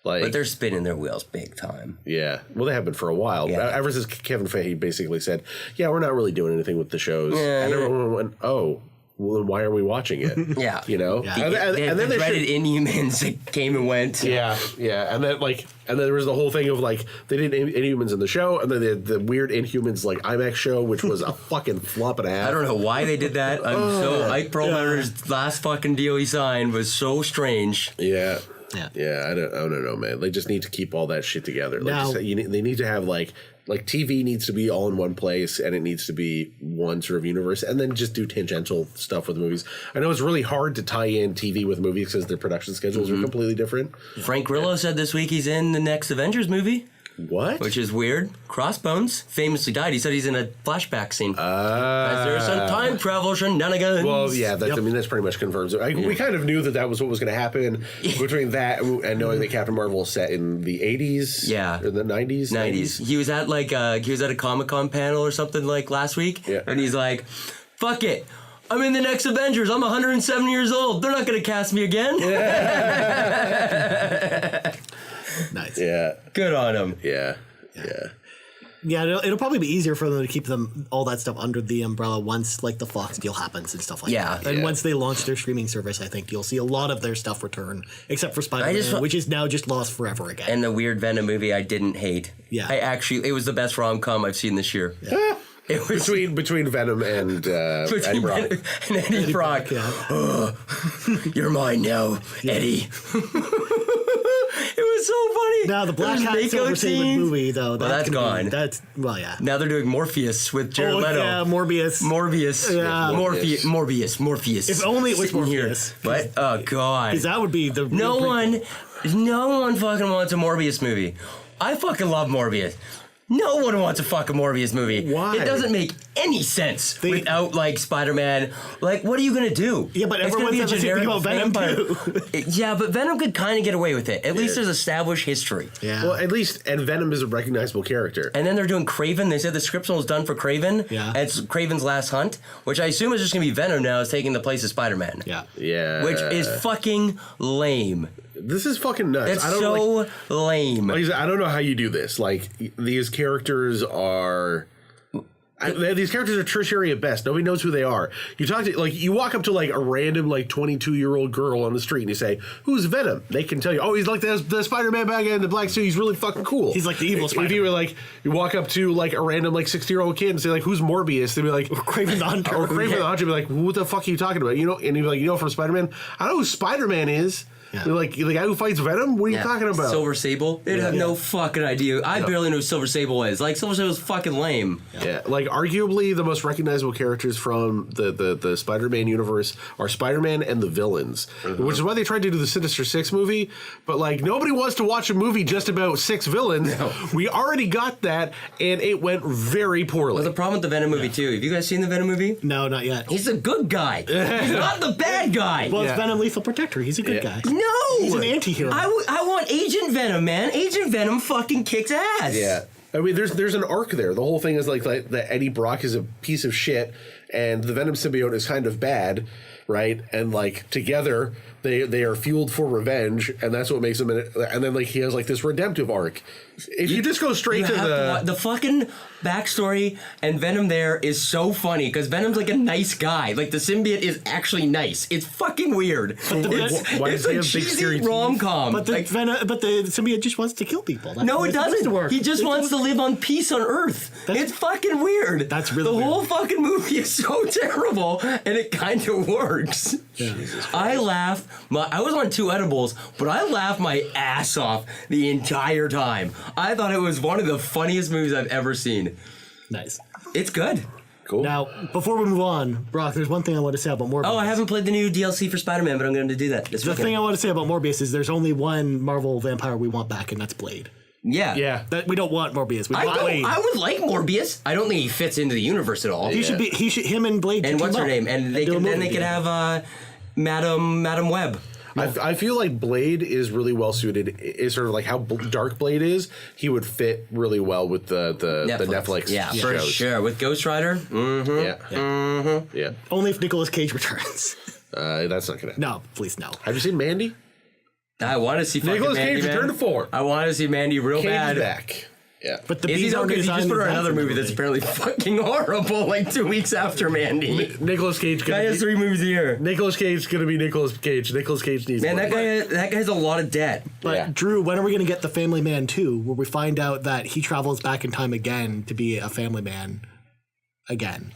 Like, but they're spinning their wheels big time. Yeah. Well, they have been for a while. Yeah. Ever since Kevin Feige basically said, yeah, we're not really doing anything with the shows. Yeah, and everyone went, oh, well, then why are we watching it? Yeah. You know? Yeah. And then they dreaded Inhumans that came and went. Yeah. And then there was the whole thing of like, they did Inhumans in the show, and then they had the weird Inhumans like IMAX show, which was a fucking flop and a half. I don't know why they did that. Ike Perlmutter's last fucking deal he signed was so strange. Yeah. I don't know, man. They just need to keep all that shit together. Like they need to have like TV needs to be all in one place, and it needs to be one sort of universe, and then just do tangential stuff with movies. I know it's really hard to tie in TV with movies because their production schedules are completely different. Frank Grillo said this week he's in the next Avengers movie. What? Which is weird. Crossbones famously died. He said he's in a flashback scene. As there's some time travel shenanigans. Well, yeah, I mean, that's pretty much confirms it. We kind of knew that was what was going to happen between that and knowing that Captain Marvel was set in the 80s. Yeah. In the 90s. 90s. He was at a Comic-Con panel or something like last week. Yeah. And he's like, fuck it. I'm in the next Avengers. I'm 107 years old. They're not going to cast me again. Yeah. Nice. Yeah. Good on him. Yeah. Yeah, it'll probably be easier for them to keep all that stuff under the umbrella once like the Fox deal happens and stuff like that. And once they launch their streaming service, I think you'll see a lot of their stuff return, except for Spider-Man, which is now just lost forever again. And the weird Venom movie I didn't hate. Yeah. It was the best rom-com I've seen this year. Yeah. It was between Venom and Eddie Brock. And Eddie Brock. You're mine now, Eddie. It was so funny. Now the Black Hat Silver Sable movie, though, that's gone. Yeah. Now they're doing Morpheus with Jared Leto. Yeah, Morbius. Yeah. Morpheus. If only it was Morpheus. What? Oh God. Because that would be the no one fucking wants a Morbius movie. I fucking love Morbius. No one wants a fucking Morbius movie. Why? It doesn't make any sense without like Spider-Man. Like, what are you gonna do? Yeah, but it's everyone says the same thing about Venom too. Yeah, but Venom could kind of get away with it. At least there's established history. Yeah. Well, at least, and Venom is a recognizable character. And then they're doing Kraven. They said the script was done for Kraven. Yeah. And it's Kraven's Last Hunt, which I assume is just gonna be Venom now, is taking the place of Spider-Man. Yeah. Yeah. Which is fucking lame. This is fucking nuts. It's so lame. Like I said, I don't know how you do this. Like, these characters are... these characters are tertiary at best. Nobody knows who they are. You walk up to like a random like 22-year-old girl on the street and you say, "Who's Venom?" They can tell you, "Oh, he's like the Spider-Man bad guy in the black suit. He's really fucking cool. He's like the evil Spider-Man." If you were like, you walk up to like a random like 60-year-old kid and say like, "Who's Morbius?" They'd be like, Kraven the Hunter. Or Kraven the Hunter. Be like, "What the fuck are you talking about?" And you'd be like, from Spider-Man? I know who Spider-Man is. Yeah. Like the guy who fights Venom? What are you talking about? Silver Sable? They'd have no fucking idea. I barely know who Silver Sable is. Like, Silver Sable's fucking lame. Yeah. Like, arguably the most recognizable characters from the Spider-Man universe are Spider-Man and the villains, which is why they tried to do the Sinister Six movie. But, like, nobody wants to watch a movie just about six villains. No. We already got that, and it went very poorly. Well, the problem with the Venom movie, too. Have you guys seen the Venom movie? No, not yet. He's a good guy. He's not the bad guy. Well, it's Venom Lethal Protector. He's a good guy. No! He's an anti-hero. I want Agent Venom, man. Agent Venom fucking kicks ass. Yeah. I mean, there's an arc there. The whole thing is like that Eddie Brock is a piece of shit, and the Venom symbiote is kind of bad, right? And like together they are fueled for revenge, and that's what makes him. And then like he has like this redemptive arc. If you just go straight to the fucking backstory and Venom there is so funny because Venom's like a nice guy. Like the symbiote is actually nice. It's fucking weird. But it's a cheesy rom-com. But the symbiote just wants to kill people. No, it doesn't. He just wants to live on peace on Earth. It's fucking weird. That's really the whole fucking movie is so terrible, and it kind of works. Yeah. I laugh. I was on 2 edibles, but I laughed my ass off the entire time. I thought it was one of the funniest movies I've ever seen. Nice. It's good. Cool. Now, before we move on, Brock, there's one thing I want to say about Morbius. Oh, I haven't played the new DLC for Spider-Man, but I'm going to do that this The weekend. thing I want to say about Morbius is there's only one Marvel vampire we want back, and that's Blade. Yeah. Yeah. We don't want Morbius. We want Blade. I would like Morbius. I don't think he fits into the universe at all. Him and Blade. And what's her name? And they could have Madam Web. I feel like Blade is really well suited. Is sort of like how Dark Blade is. He would fit really well with the Netflix. Yeah, for sure. With Ghost Rider. Mm-hmm. Yeah. Only if Nicolas Cage returns. That's not gonna. No, please no. Have you seen Mandy? I want to see fucking Nicolas Mandy, Cage return to 4. I want to see Mandy real Cage bad. back. Yeah. But the Is he bees though? aren't Because he just designed put out in another movie that's apparently fucking horrible, like 2 weeks after Mandy. Nicolas Cage. Guy has 3 movies a year. Nicolas Cage gonna be Nicolas Cage. Nicolas Cage needs. Man, money. that guy has a lot of debt. But Drew, when are we going to get the Family Man 2, where we find out that he travels back in time again to be a family man again?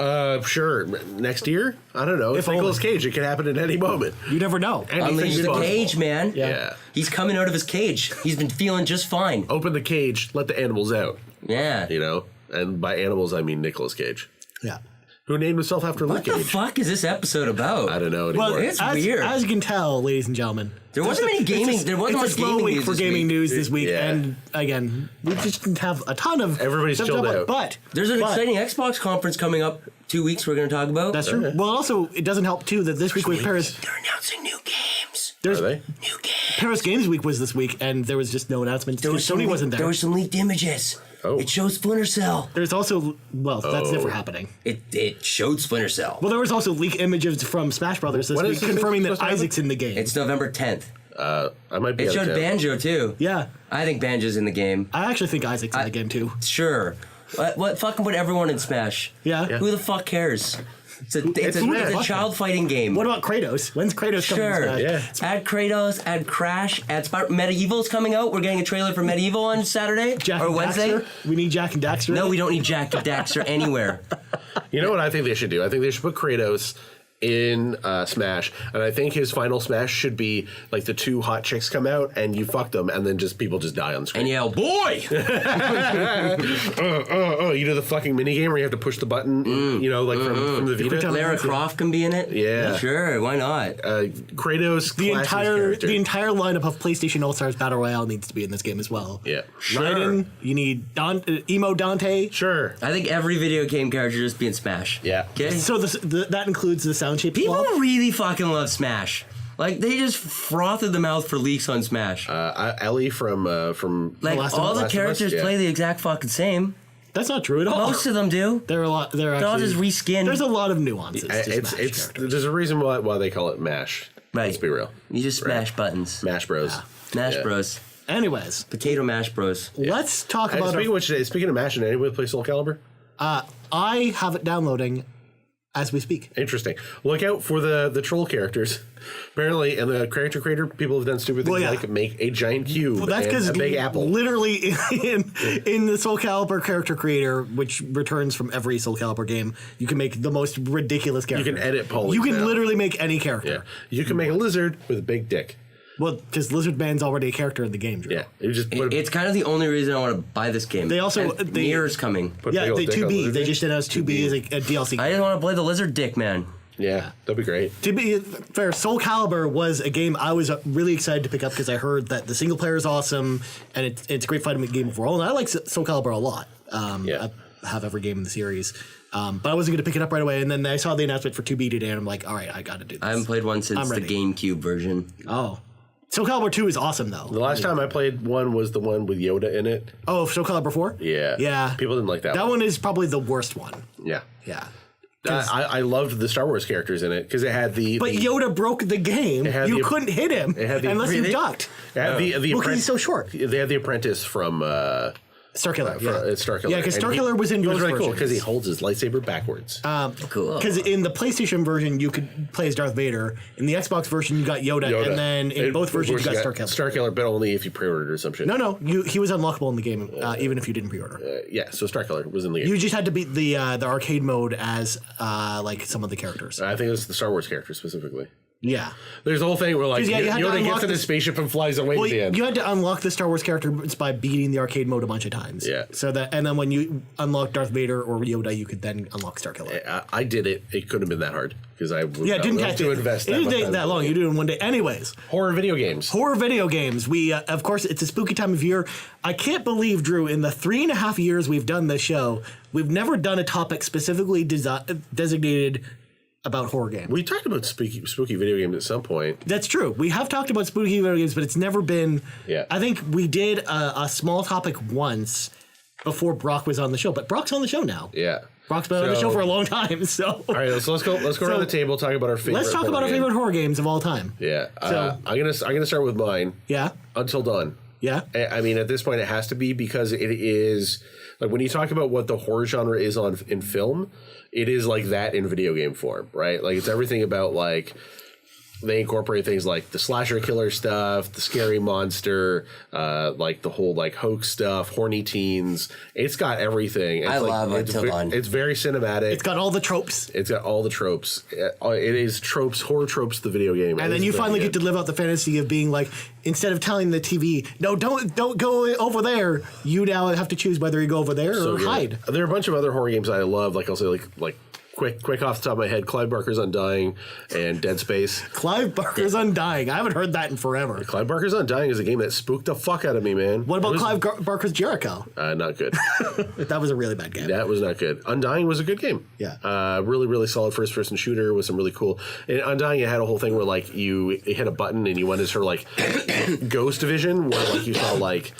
Sure. Next year? I don't know. It's If Nicolas only. Cage. It can happen at any moment. You never know. Unleash the possible. cage, man. Yeah. He's coming out of his cage. He's been feeling just fine. Open the cage. Let the animals out. Yeah. You know. And by animals, I mean Nicolas Cage. Yeah. who named himself after What Luke the Cage. fuck is this episode about? I don't know anymore. Well, It's as, weird. As you can tell, ladies and gentlemen, There wasn't many gaming. There wasn't it's much a slow gaming week news for this gaming week. news this week, Yeah. and again, we just didn't have a ton of. Everybody's stuff to chilled talk about, out. But There's an exciting Xbox conference coming up 2 weeks. We're going to talk about. that's true. Well, also, it doesn't help too that this week was Paris. They're announcing new games. There's Are they? New games. Paris Games Week was this week, and there was just no announcements. Sony wasn't there. There were some leaked images. Oh. It shows Splinter Cell. There's also that's never happening. It showed Splinter Cell. Well, there was also leak images from Smash Brothers this When week is this confirming that supposed to happen? Isaac's in the game. It's November 10th. I might be It out of showed town. Banjo too. Yeah, I think Banjo's in the game. I actually think Isaac's in the game too. Sure. What fucking put everyone in Smash? Yeah. Who the fuck cares? It's a Smash. child fighting game. What about Kratos? When's Kratos coming? Sure. to Smash? Yeah. Add Kratos, add Crash, add Medieval's coming out. We're getting a trailer for Medieval on Saturday Jack or and Wednesday. Daxter? We need Jack and Daxter. No, we don't need Jack and Daxter anywhere. You know what I think they should do? I think they should put Kratos in Smash, and I think his final Smash should be like the two hot chicks come out and you fuck them, and then people just die on And screen. yell, boy! You do the fucking mini game where you have to push the button, from the Vita. pretend- Lara Croft can be in it. Yeah. Sure, why not? Kratos, The character. entire lineup of PlayStation All Stars Battle Royale needs to be in this game as well. Yeah. Raiden, you need Emo Dante. Sure. I think every video game character just be in Smash. Yeah. Okay? So that includes the sound shape. People swap. really fucking love Smash. Like, they just froth at the mouth for leaks on Smash. Ellie from like, Last of all Us. the Last of Us, characters yeah. play the exact fucking same. That's not true at all. Most of them do. There are a lot. There are They'll actually, just reskin. There's a lot of nuances. to it's Smash it's characters. there's a reason why they call it Mash. Right. Let's be real. You just smash buttons. Smash Bros. Mash Yeah. Bros. Anyways, Potato Mash Bros. let's talk And about. speaking of which, speaking of Mash, did anybody play Soul Calibur? I have it downloading as we speak. Interesting. Look out for the troll characters. Apparently, in the character creator, people have done stupid things Well, yeah. like make a giant cube Well, that's and because a big apple. literally in the Soul Calibur character creator, which returns from every Soul Calibur game, you can make the most ridiculous character. can edit polys You can now. literally make any character. Yeah, you can make a lizard with a big dick. Well, because Lizard Man's already a character in the game. Drew. Yeah, you just put It's kind of the only reason I want to buy this game. They also- And they- Nier's coming. put Yeah, big old the dick on 2B. lizard They dick. just announced 2B as a DLC. I just want to play the Lizard Dick, man. Yeah, that'd be great. To be fair, Soul Calibur was a game I was really excited to pick up because I heard that the single player is awesome and it's a great fighting game overall. And I like Soul Calibur a lot. Yeah. I have every game in the series. But I wasn't going to pick it up right away. And then I saw the announcement for 2B today and I'm like, all right, I got to do this. I haven't played one since I'm the ready. GameCube version. Oh. Soul Calibur 2 is awesome, though. The last time I played one was the one with Yoda in it. Oh, Soul Calibur 4? Yeah. Yeah. People didn't like that one. That one is probably the worst one. Yeah. Yeah. I loved the Star Wars characters in it because it had the. But the, Yoda broke the game. had You the- couldn't hit him had the- unless you Really? ducked. it had the Well, 'cause apprentice. he's so short. They had the apprentice from Starkiller, yeah. Starkiller. Yeah, because And Starkiller was in It was both really cool versions. because he holds his lightsaber backwards. Cool. Because in the PlayStation version, you could play as Darth Vader. In the Xbox version, you got Yoda. And then in both versions, you got Starkiller. Starkiller, but only if you pre-ordered or some shit. No, he was unlockable in the game, even if you didn't pre-order. Yeah, so Starkiller was in the game. You just had to beat the arcade mode as like some of the characters. I think it was the Star Wars character specifically. Yeah. There's a whole thing where like 'Cause, yeah, you had to Yoda unlock gets in his this- spaceship and flies away Well, at the end. you had to unlock the Star Wars character by beating the arcade mode a bunch of times. Yeah. So that, and then when you unlock Darth Vader or Yoda, you could then unlock Starkiller. I did it. It couldn't have been that hard because I was Yeah, it didn't willing catch to it. invest It didn't much take time. that long. You do it in one day. Anyways, Horror video games. horror video games. We, of course, it's a spooky time of year. I can't believe, Drew, in the 3.5 years we've done this show, we've never done a topic specifically designated about horror games. We talked about spooky video games at some point. That's true. We have talked about spooky video games, but it's never been. Yeah. I think we did a small topic once before Brock was on the show, but Brock's on the show now. Yeah. Brock's been on the So- go for a long time, so All right, let's go around the table, talk about our favorite. let's talk about our horror game. favorite horror games of all time. Yeah. So- I'm gonna start with mine. Yeah, Until Dawn. yeah. I mean, at this point, it has to be because it is like when you talk about what the horror genre is in film, it is like that in video game form, right? Like it's everything about like they incorporate things like the slasher killer stuff, the scary monster, like the whole like hoax stuff, horny teens. It's got everything. It's I love it's Until Dawn. It's very cinematic. It's got all the tropes. It's got all the tropes. It is tropes, horror tropes, the video game. And then you finally get to live out the fantasy of being like, instead of telling the TV, no, don't go over there, you now have to choose whether you go over there or hide. There are a bunch of other horror games that I love, like I'll say like Quick off the top of my head, Clive Barker's Undying and Dead Space. Clive Barker's Undying. I haven't heard that in forever. Clive Barker's Undying is a game that spooked the fuck out of me, man. What about Clive Barker's Jericho? Not good. That was a really bad game. That was not good. Undying was a good game. Yeah. Really, really solid first-person shooter with some really cool... In Undying, it had a whole thing where, like, you hit a button and you went into sort of, like, ghost vision, where, like, you saw, like,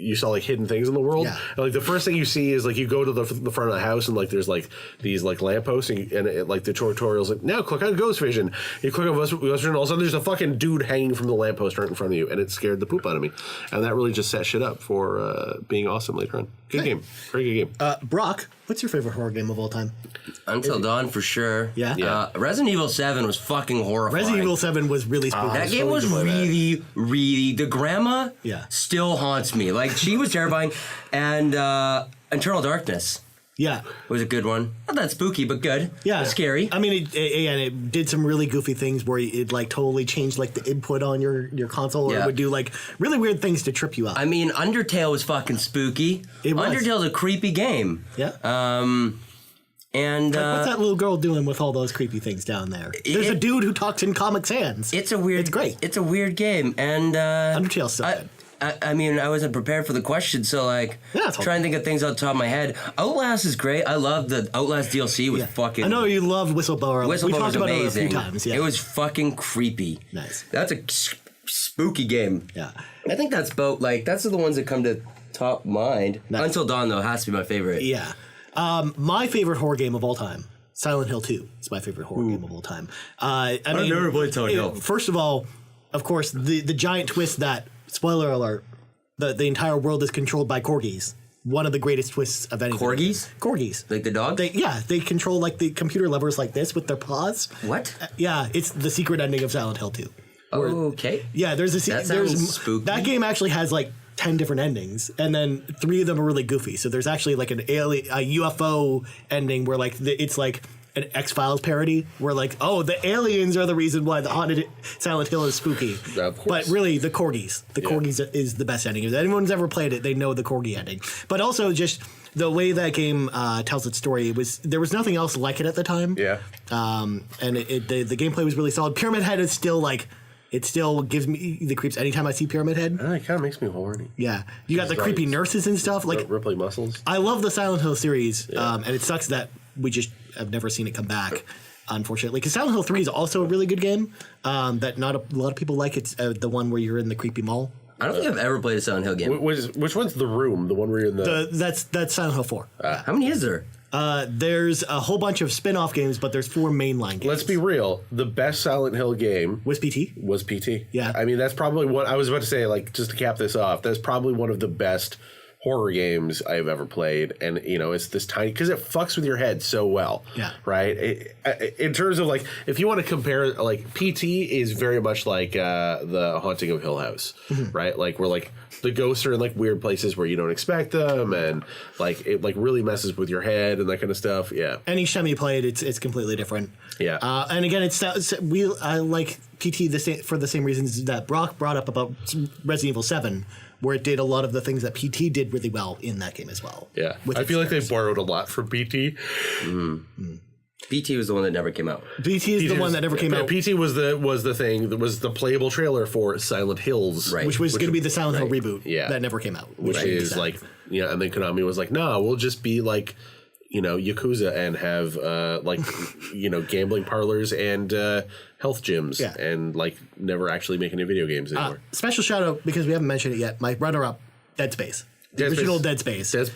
you saw like hidden things in the world. Yeah. And, like the first thing you see is like you go to the front of the house and like there's like these like lampposts and like the tutorial's like now click on ghost vision. You click on ghost vision, all of a sudden there's a fucking dude hanging from the lamppost right in front of you, and it scared the poop out of me. And that really just set shit up for being awesome later on. Good game, very good game. Brock, what's your favorite horror game of all time? Until Dawn for sure. Yeah. Resident Evil 7 was fucking horrifying. Resident Evil 7 was really spooky. That game was really, really... The grandma Yeah. still haunts me. Like, she was terrifying. And Eternal Darkness Yeah. was a good one. Not that spooky, but good. Yeah. It was scary. I mean, it did some really goofy things where it like totally changed like the input on your console, or Yeah. it would do like really weird things to trip you up. I mean, Undertale was fucking spooky. It was. Undertale's a creepy game. Yeah. And What's that little girl doing with all those creepy things down there? There's a dude who talks in Comic Sans. it's a weird... It's great. It's a weird game. And Undertale's so good. I mean, I wasn't prepared for the question, so like, Yeah, it's all trying to think of things off the top of my head. Outlast is great. I love the Outlast DLC with fucking... I know you love Whistleblower. We Whistleblower talked was about amazing. it a few times. Yeah. It was fucking creepy. Nice. That's a spooky game. Yeah. I think that's about, like, that's the ones that come to top mind. Nice. Until Dawn, though, has to be my favorite. Yeah. My favorite horror game of all time, Silent Hill 2 is my favorite horror game of all time. I mean, never played Silent Hill. First of all, of course, the giant twist that, spoiler alert, the entire world is controlled by corgis. One of the greatest twists of anything. Corgis? Corgis. Like the dog? They control like the computer levers like this with their paws. What? Yeah, it's the secret ending of Silent Hill 2. Okay. Yeah, there's a That sounds spooky. That game actually has like 10 different endings, and then 3 of them are really goofy. So there's actually like a UFO ending where like it's like an X-Files parody where like, oh, the aliens are the reason why the haunted Silent Hill is spooky. Of course. But really, the corgis. The corgis is the best ending. If anyone's ever played it, they know the corgi ending. But also just the way that game tells its story, there was nothing else like it at the time. Yeah. And the gameplay was really solid. Pyramid Head is still like... It still gives me the creeps anytime I see Pyramid Head. It kind of makes me horny. Yeah. You got the creepy nurses and stuff. Like, Ripley Muscles. I love the Silent Hill series, and it sucks that we just have never seen it come back, unfortunately. Because Silent Hill 3 is also a really good game that not a lot of people like. It's the one where you're in the creepy mall. I don't think I've ever played a Silent Hill game. Which one's The Room? The one where you're in the... That's Silent Hill 4. How many is there? There's a whole bunch of spin-off games, but there's 4 mainline games. Let's be real. The best Silent Hill game Was PT? was PT. Yeah. I mean, that's probably what I was about to say, like, just to cap this off, that's probably one of the best horror games I've ever played. And, you know, it's this tiny, because it fucks with your head so well. Yeah. Right? In terms of, like, if you want to compare, like, PT is very much like the Haunting of Hill House, right? Like, where, like, the ghosts are in, like, weird places where you don't expect them, and, like, it, like, really messes with your head and that kind of stuff. Yeah. And each time you play it, it's completely different. Yeah. And again, I like PT for the same reasons that Brock brought up about Resident Evil 7, where it did a lot of the things that PT did really well in that game as well. Yeah. I feel like they borrowed a lot from PT. PT was the one that never came out. PT is the one that never came out. PT was the thing that was the playable trailer for Silent Hills, Right. Which was going to be the Silent Hill reboot Yeah. that never came out. which is like, yeah, and then Konami was like, "No, we'll just be like, you know, Yakuza and have like, you know, gambling parlors and health gyms, Yeah. and like never actually make any video games anymore." Special shout out, because we haven't mentioned it yet, my runner-up, Dead Space. The original Dead Space. Dead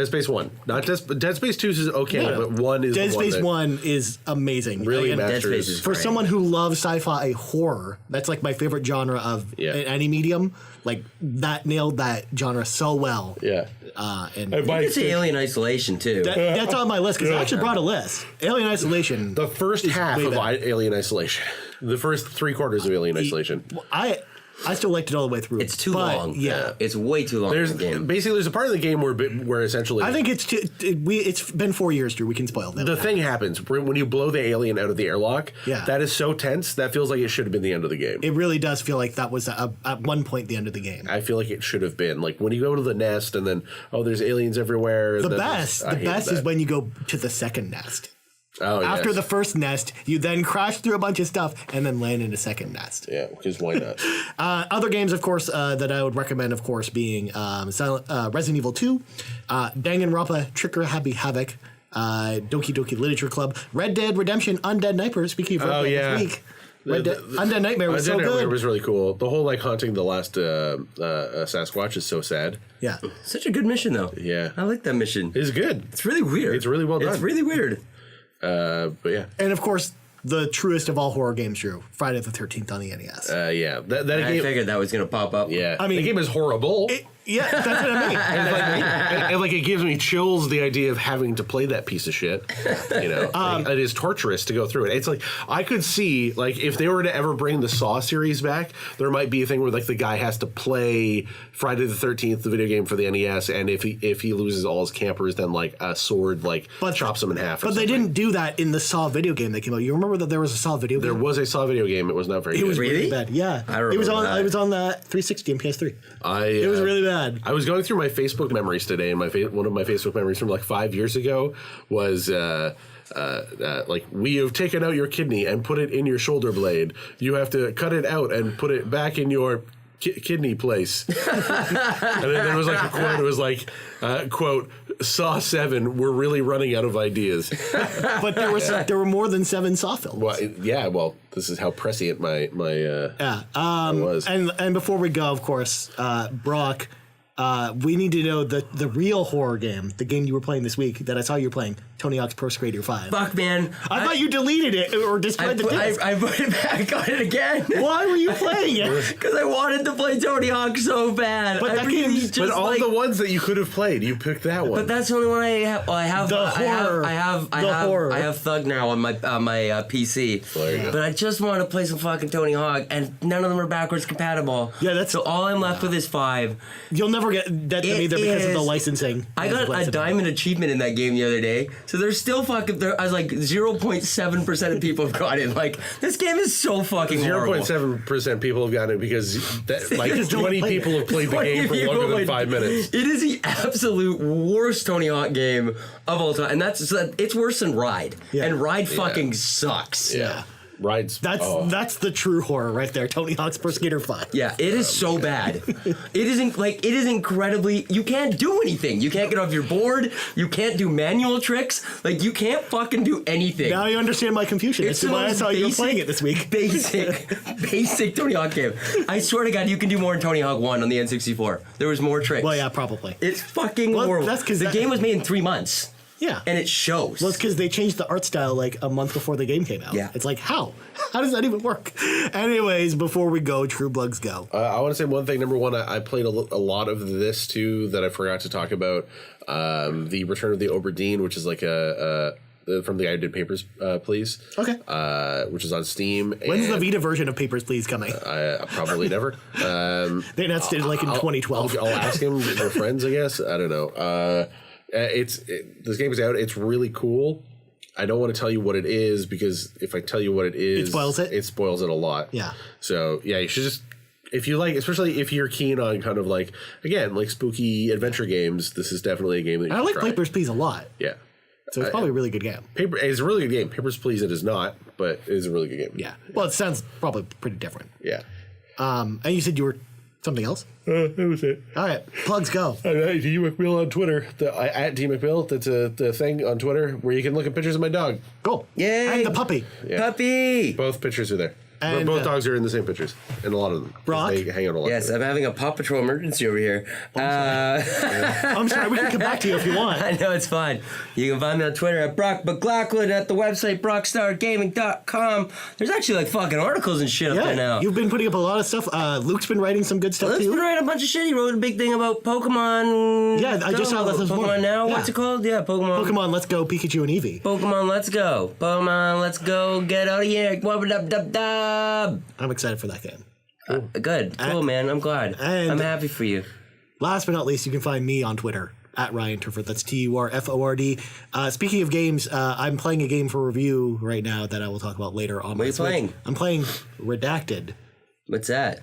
Space 1. Not Dead Space 2 is okay, No. but 1 is Dead the one Space that 1 is amazing. really Again, masters. Dead Space is for great. someone who loves sci-fi horror, that's like my favorite genre of any medium. Like, that nailed that genre so well. Yeah. And And by It's Alien Isolation, too. that's on my list, because I actually brought a list. Alien Isolation. the first half way of better. Alien Isolation. The first 3/4 of Alien Isolation. I still liked it all the way through. It's too but, long. Yeah. It's way too long. There's in the game. basically there's a part of the game where essentially I think it's been 4 years, Drew. We can spoil that. the thing happens when you blow the alien out of the airlock. Yeah. That is so tense. That feels like it should have been the end of the game. It really does feel like that was at one point the end of the game. I feel like it should have been like when you go to the nest and then there's aliens everywhere. The best is when you go to the second nest. Oh, After yes. the first nest, you then crash through a bunch of stuff and then land in a second nest. Yeah, because why not? Other games, of course, that I would recommend, of course, being Resident Evil 2, Danganronpa, Trigger Happy Havoc, Doki Doki Literature Club, Red Dead Redemption, Undead Nightmare. Speaking of Red Dead this week, Undead Nightmare was so good. It was really cool. The whole like haunting the last Sasquatch is so sad. Yeah. Such a good mission, though. Yeah. I like that mission. It's good. It's really weird. It's really well done. It's really weird. But yeah. And of course, the truest of all horror games, Drew, Friday the 13th on the NES. Yeah. That I game. figured that was going to pop up. Yeah. I mean, the game is horrible. Yeah, that's what I mean. And like it gives me chills the idea of having to play that piece of shit. You know, it is torturous to go through it. It's like I could see like if they were to ever bring the Saw series back, there might be a thing where like the guy has to play Friday the 13th, the video game for the NES, and if he loses all his campers, then like a sword chops him in half. But they didn't do that in the Saw video game that came out. You remember that there was a Saw video game? There was a Saw video game. It was not very good. It was really Really? bad. Yeah, I remember it was on. that. It was on the 360 and PS3. It was really bad. I was going through my Facebook memories today, and one of my Facebook memories from like 5 years ago was like, we have taken out your kidney and put it in your shoulder blade. You have to cut it out and put it back in your kidney place. And then there was like a quote. It was like, quote, Saw 7, we're really running out of ideas. But there were more than 7 Saw films. Well, yeah, well, this is how prescient my was. And before we go, of course, Brock, we need to know the real horror game, the game you were playing this week that I saw you playing, Tony Hawk's Pro Skater 5. Fuck, man. I thought you deleted it or destroyed the disc. I put it back on it again. Why were you playing it? Because I wanted to play Tony Hawk so bad. But that game's just But all the ones that you could have played, you picked that one. But that's the only one I have. Well, I have The horror. I have Thug now on my PC. There you go. But I just want to play some fucking Tony Hawk, and none of them are backwards compatible. Yeah, so all I'm left with is 5. You'll never get that It either because of the is- licensing. I got a diamond achievement in that game the other day, so there's still fucking. I was like 0.7% of people have got it. Like this game is so fucking horrible. 0.7% people have gotten it because like Just don't 20 play people it. have played the 20 game for people longer than played- 5 minutes. It is the absolute worst Tony Hawk game of all time, and it's worse than Ride. Yeah. And Ride fucking sucks. Yeah. Rides. That's the true horror right there. Tony Hawk's Pro Skater 5. Yeah, it is so bad. It is incredibly. You can't do anything. You can't get off your board. You can't do manual tricks. Like you can't fucking do anything. Now you understand my confusion. It's That's why I saw you were playing it this week. Basic Tony Hawk game. I swear to God, you can do more in Tony Hawk 1 on the N64. There was more tricks. Well, yeah, probably. It's fucking Well, horrible. that's 'cause the game was made in 3 months. Yeah. And it shows. Well, it's because they changed the art style like a month before the game came out. Yeah. It's like, how? How does that even work? Anyways, before we go, True Plugs go. I want to say one thing. Number one, I played a lot of this too that I forgot to talk about. The Return of the Oberdeen, which is like from the I Did Papers, Please. Okay. Which is on Steam. When's the Vita version of Papers, Please coming? Probably never. They announced it like in 2012. I'll ask him. They're friends, I guess. I don't know. This game is out. It's really cool. I don't want to tell you what it is because if I tell you what it is, It spoils it? It spoils it a lot. Yeah. So yeah, you should just if you like, especially if you're keen on kind of like again like spooky adventure games. This is definitely a game that you I should like try. Papers, Please a lot. Yeah. So it's probably a really good game. It's a really good game. Papers, Please. It is not, but it is a really good game. Yeah. Well, it sounds probably pretty different. Yeah. And you said you were something else? That was it. All right. Plugs go. D McMill on Twitter. At D McMill. That's the thing on Twitter where you can look at pictures of my dog. Go. Yay. And the puppy. Yeah. Puppy! Both pictures are there. And, both dogs are in the same pictures, and a lot of them. Brock? They hang out a lot. Yes, I'm having a Paw Patrol emergency over here. I'm sorry. We can come back to you if you want. I know, it's fine. You can find me on Twitter at Brock McLaughlin, at the website brockstargaming.com. There's actually like fucking articles and shit up there now. You've been putting up a lot of stuff. Luke's been writing some good stuff Let's too. been writing a bunch of shit. He wrote a big thing about Pokemon. Yeah, I just saw that this Pokemon morning. Now. Yeah. What's it called? Yeah, Pokemon. Pokemon Let's Go, Pikachu and Eevee. Pokemon Let's Go. Pokemon Let's Go. Get out of here. Wubba-dub-dub-dub. I'm excited for that game. Good. Cool, man. I'm glad. and- I'm happy for you. Last but not least, you can find me on Twitter at Ryan Turford. That's TURFORD. Speaking of games, I'm playing a game for review right now that I will talk about later on. What are you playing? I'm playing Redacted. What's that?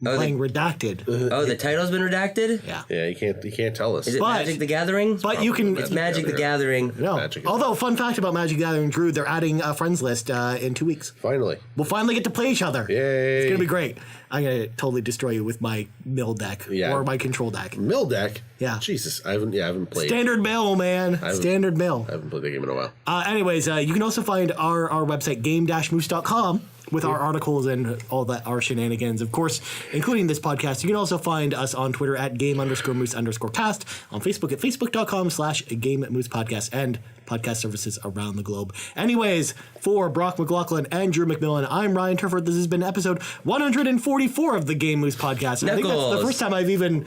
Playing Redacted. Oh, the title's been redacted? Yeah. Yeah, you can't tell us. Is it But- Magic the Gathering? But you can. It's Magic the Gathering. No. Magic. Although, fun fact about Magic the Gathering, Drew, they're adding a friends list in 2 weeks. Finally. We'll finally get to play each other. Yay. It's going to be great. I'm going to totally destroy you with my mill deck or my control deck. Mill deck? Yeah. Jesus. I haven't played. Standard mill, man. Standard mill. I haven't played that game in a while. Anyways, you can also find our website, game-moose.com, with our articles and all that, our shenanigans, of course, including this podcast. You can also find us on Twitter at game_moose_cast, on Facebook at facebook.com/game-moose-podcast, and podcast services around the globe. Anyways, for Brock McLaughlin and Drew McMillan, I'm Ryan Turford. This has been episode 144 of the Game Moose podcast. And I think that's the first time I've even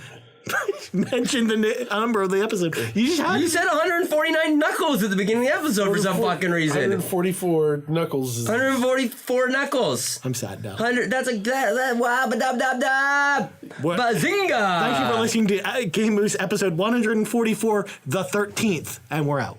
mentioned the number of the episode. You said 149 knuckles at the beginning of the episode for some fucking reason. 144 knuckles. 144 knuckles. I'm sad now. 100. That's wow, ba-dub-dub-dub. Bazinga! Thank you for listening to Game Moose episode 144, the 13th, and we're out.